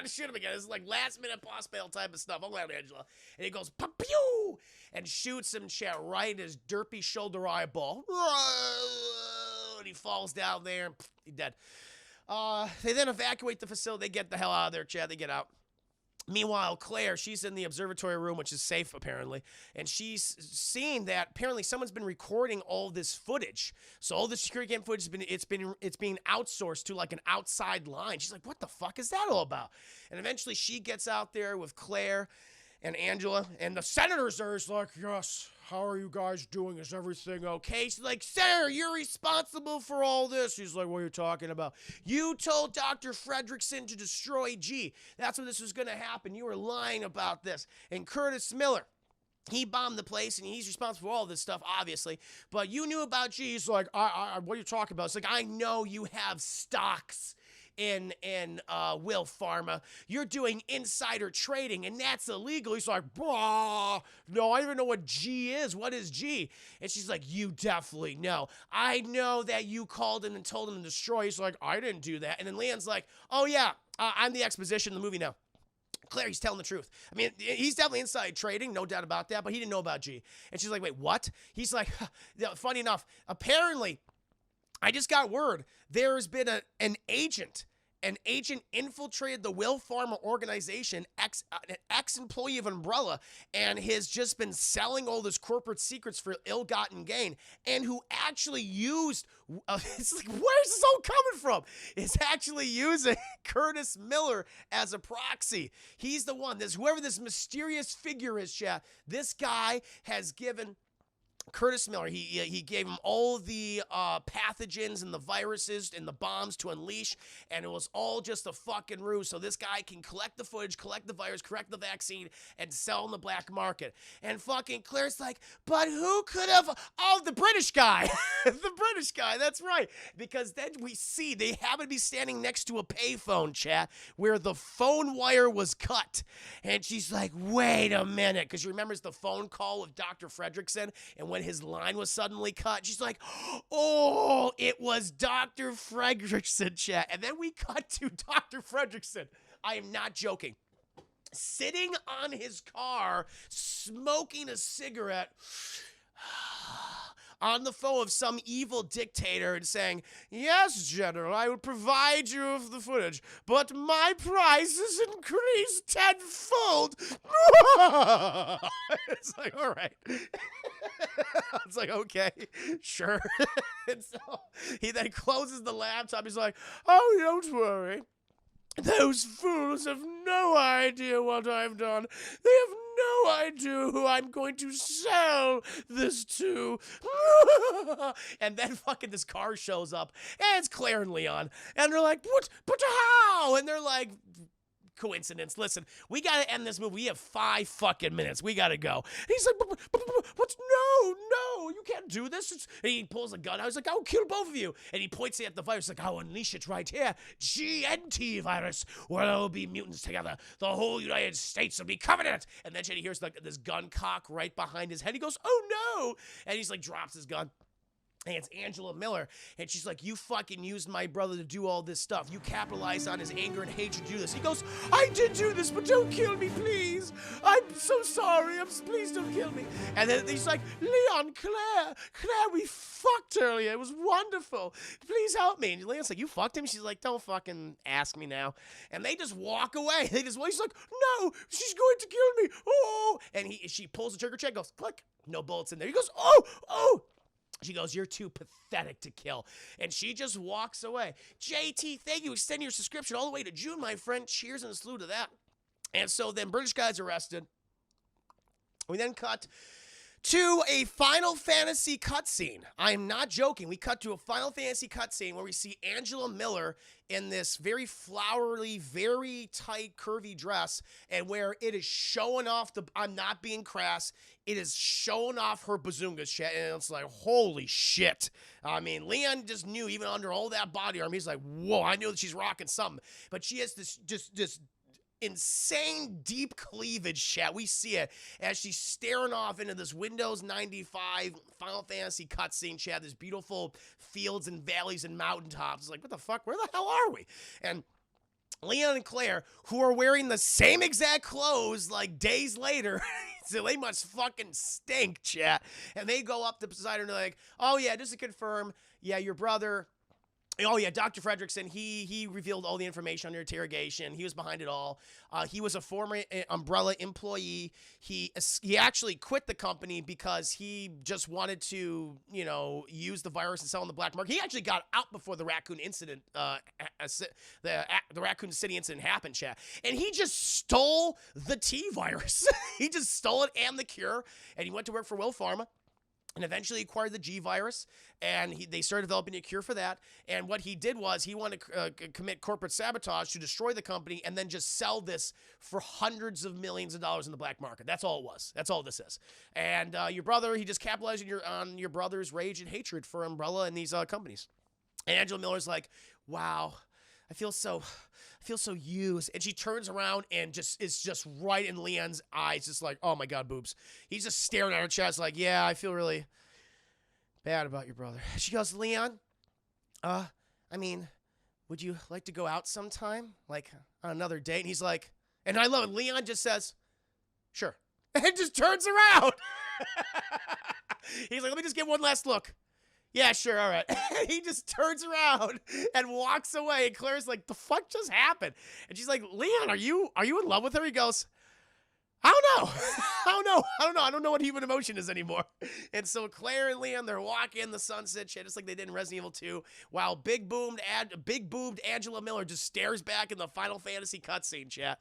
This is like last minute boss battle type of stuff. Hold on, Angela. And he goes, pew, and shoots him, chat, right in his derpy shoulder eyeball. And he falls down there, and he's dead. They then evacuate the facility. They get the hell out of there, chat. They get out. Meanwhile, Claire, she's in the observatory room, which is safe, apparently, and she's seeing that apparently someone's been recording all this footage. So all the security cam footage it's being outsourced to like an outside line. She's like, what the fuck is that all about? And eventually she gets out there with Claire and Angela, and the senators are like, yes, how are you guys doing? Is everything okay? She's like, sir, you're responsible for all this. She's like, what are you talking about? You told Dr. Fredrickson to destroy G. That's when this was going to happen. You were lying about this. And Curtis Miller, he bombed the place, and he's responsible for all this stuff, obviously. But you knew about G. He's like, what are you talking about? It's like, I know you have stocks in Will Pharma. You're doing insider trading, and that's illegal. He's like, blah, no, I don't even know what G is. What is G? And she's like, you definitely know. I know that you called him and told him to destroy. He's like, I didn't do that. And then Leon's like, oh yeah, I'm the exposition in the movie now. Claire, he's telling the truth. I mean, he's definitely inside trading, no doubt about that, but he didn't know about G. And she's like, wait, what? He's like, funny enough, apparently, I just got word there's been an agent infiltrated the Will Pharma organization, an ex-employee of Umbrella, and has just been selling all this corporate secrets for ill-gotten gain, and who actually used, it's like, where's this all coming from? It's actually using Curtis Miller as a proxy. He's the one, whoever this mysterious figure is, chat, this guy has given Curtis Miller, he gave him all the pathogens and the viruses and the bombs to unleash, and it was all just a fucking ruse so this guy can collect the footage, collect the virus, correct the vaccine, and sell in the black market. And fucking Claire's like, but who could have? Oh, the British guy. The British guy, that's right. Because then we see they happen to be standing next to a payphone, chat, where the phone wire was cut. And she's like, wait a minute, because she remembers the phone call with Dr. Fredrickson, and when his line was suddenly cut, she's like, oh, it was Dr. Fredrickson, chat. And then we cut to Dr. Fredrickson. I am not joking. Sitting on his car, smoking a cigarette, on the phone of some evil dictator and saying, yes, General, I will provide you with the footage, but my price is increased tenfold. It's like, all right. It's like, okay, sure. And so he then closes the laptop. He's like, oh, don't worry. Those fools have no idea what I've done. They have no idea who I'm going to sell this to. And then fucking this car shows up, and it's Claire and Leon. And they're like, what? But how? And they're like, coincidence. Listen, we got to end this movie. We have 5 fucking minutes. We got to go. And he's like, but no, you can't do this. And he pulls a gun. I was like, I'll kill both of you. And he points at the virus like, I'll unleash it right here. GNT virus, where there will be mutants together. The whole United States will be covered in it. And then he hears like this gun cock right behind his head. He goes, oh no. And he's like, drops his gun. And it's Angela Miller, and she's like, you fucking used my brother to do all this stuff. You capitalized on his anger and hatred to do this. He goes, I did do this, but don't kill me, please. I'm so sorry. Please don't kill me. And then he's like, Leon, Claire, we fucked earlier. It was wonderful. Please help me. And Leon's like, you fucked him? She's like, don't fucking ask me now. And they just walk away. He's like, no, she's going to kill me. Oh. And she pulls the trigger check, goes, click. No bullets in there. He goes, oh. She goes, you're too pathetic to kill. And she just walks away. JT, thank you. Extend your subscription all the way to June, my friend. Cheers and a salute to that. And so then British guy's arrested. We then cut to a Final Fantasy cutscene. I am not joking. We cut to a Final Fantasy cutscene where we see Angela Miller in this very flowery, very tight, curvy dress, and where it is showing off I'm not being crass, it is showing off her bazungas, chat, and it's like, holy shit. I mean, Leon just knew, even under all that body armor, he's like, whoa, I knew that she's rocking something. But she has this just insane deep cleavage, chat. We see it as she's staring off into this Windows 95 Final Fantasy cutscene, chat. This beautiful fields and valleys and mountaintops. It's like, what the fuck? Where the hell are we? And Leon and Claire, who are wearing the same exact clothes like days later, so they must fucking stink, chat. And they go up to Poseidon and they're like, oh yeah, just to confirm, yeah, your brother... Oh, yeah, Dr. Fredrickson, he revealed all the information under interrogation. He was behind it all. He was a former Umbrella employee. He actually quit the company because he just wanted to, use the virus and sell on the black market. He actually got out before the Raccoon incident, the Raccoon City incident happened, chat. And he just stole the T virus. He just stole it and the cure, and he went to work for Will Pharma. And eventually acquired the G virus, and they started developing a cure for that. And what he did was he wanted to commit corporate sabotage to destroy the company and then just sell this for hundreds of millions of dollars in the black market. That's all it was. That's all this is. And your brother, he just capitalized on your brother's rage and hatred for Umbrella and these companies. And Angela Miller's like, wow, I feel so used. And she turns around and is just right in Leon's eyes, just like, oh my God, boobs. He's just staring at her chest like, yeah, I feel really bad about your brother. She goes, Leon, I mean, would you like to go out sometime? Like on another date? And he's like, and I love it. Leon just says, sure. And just turns around. He's like, let me just get one last look. Yeah, sure, all right. He just turns around and walks away. And Claire's like, the fuck just happened? And she's like, Leon, are you in love with her? He goes, I don't know. I don't know what human emotion is anymore. And so Claire and Leon, they're walking in the sunset shit, just like they did in Resident Evil 2, while big boobed Angela Miller just stares back in the Final Fantasy cutscene, chat.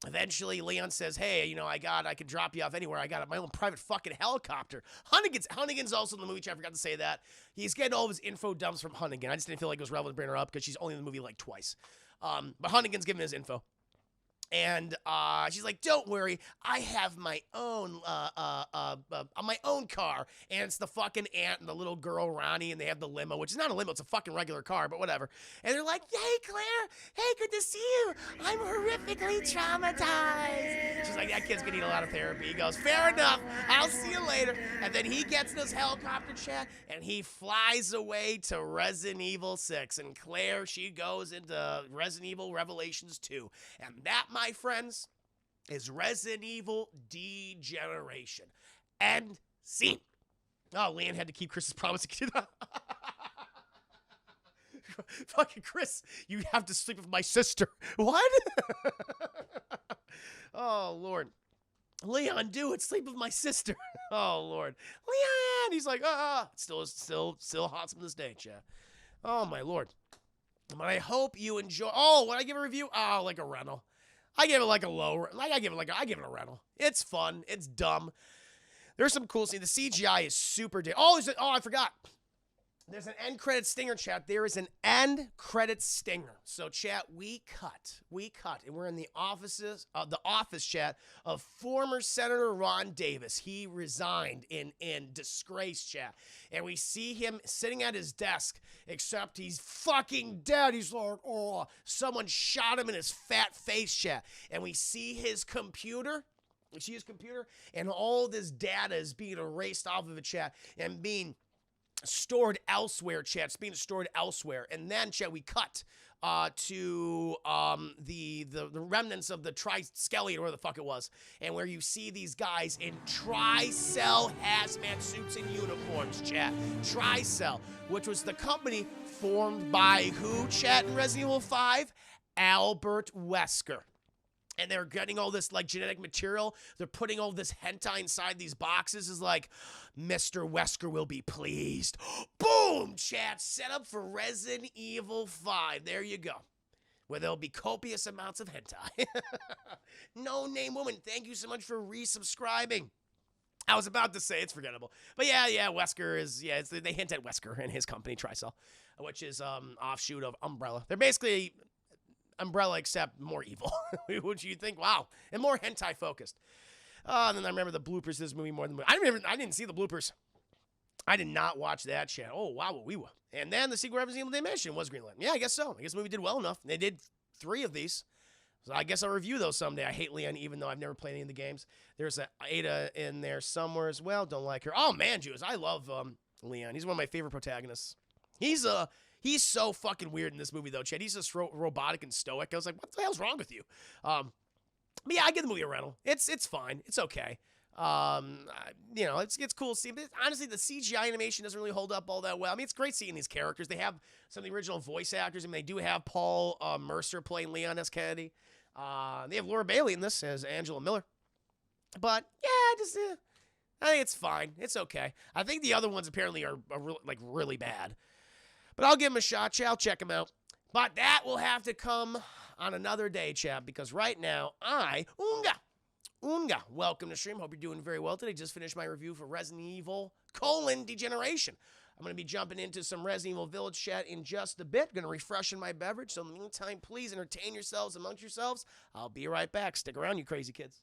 Eventually, Leon says, hey, I can drop you off anywhere. I got my own private fucking helicopter. Hunnigan's also in the movie, chat. I forgot to say that. He's getting all of his info dumps from Hunnigan. I just didn't feel like it was relevant to bring her up because she's only in the movie like twice. But Hunnigan's giving his info. And she's like, don't worry, I have my own car. And it's the fucking aunt and the little girl, Ronnie, and they have the limo, which is not a limo, it's a fucking regular car, but whatever. And they're like, hey, Claire, hey, good to see you. I'm horrifically traumatized. She's like, that kid's gonna need a lot of therapy. He goes, fair enough, I'll see you later. And then he gets in his helicopter, chat, and he flies away to Resident Evil 6. And Claire, she goes into Resident Evil Revelations 2. And that, my friends, is Resident Evil Degeneration. End scene. Oh, Leon had to keep Chris's promise. Fucking Chris, you have to sleep with my sister. What? Oh, Lord. Leon, do it. Sleep with my sister. Oh, Lord. Leon! He's like, still hot to this day, chat. Oh, my Lord. But I hope you enjoy. Oh, when I give a review? Oh, like a rental. I give it like a low, I give it a rental. It's fun. It's dumb. There's some cool scenes. The CGI is super. I forgot. There's an end credit stinger, chat. There is an end credit stinger. So, chat, we cut, and we're in the office, chat, of former Senator Ron Davis. He resigned in disgrace, chat. And we see him sitting at his desk, except he's fucking dead. He's like, oh, someone shot him in his fat face, chat. And we see his computer. And all this data is being erased off of the chat and being stored elsewhere, chat. It's being stored elsewhere. And then, chat, we cut to the remnants of the Triskelion, or where the fuck it was, and where you see these guys in Tricell hazmat suits and uniforms, chat. Tricell, which was the company formed by who, chat, in Resident Evil 5? Albert Wesker. And they're getting all this, like, genetic material. They're putting all this hentai inside these boxes. Is like, Mr. Wesker will be pleased. Boom, chat. Set up for Resident Evil 5. There you go. Where there'll be copious amounts of hentai. No Name Woman, thank you so much for resubscribing. I was about to say it's forgettable. But yeah, Wesker is, they hint at Wesker and his company, Tricell, which is offshoot of Umbrella. They're basically Umbrella except more evil, which you think, wow, and more hentai focused. And then I remember the bloopers of this movie more than I didn't see the bloopers. I did not watch that shit. Oh wow, what we were. And then the sequel Resident Evil Degeneration was greenlit. Yeah, I guess so. I guess the movie did well enough. They did 3 of these, so I guess I'll review those someday. I hate Leon, even though I've never played any of the games. There's a Ada in there somewhere as well. Don't like her. Oh man, Jews, I love Leon. He's one of my favorite protagonists. He's so fucking weird in this movie, though, Chad. He's just robotic and stoic. I was like, what the hell's wrong with you? But yeah, I give the movie a rental. It's fine. It's okay. It's cool to see. But honestly, the CGI animation doesn't really hold up all that well. I mean, it's great seeing these characters. They have some of the original voice actors. I mean, they do have Paul Mercer playing Leon S. Kennedy. They have Laura Bailey in this as Angela Miller. But yeah, I think it's fine. It's okay. I think the other ones apparently are really bad. But I'll give him a shot, chat. I'll check him out. But that will have to come on another day, chat, because right now, Unga, welcome to stream. Hope you're doing very well today. Just finished my review for Resident Evil, Degeneration. I'm going to be jumping into some Resident Evil Village chat in just a bit. Going to refresh in my beverage. So in the meantime, please entertain yourselves amongst yourselves. I'll be right back. Stick around, you crazy kids.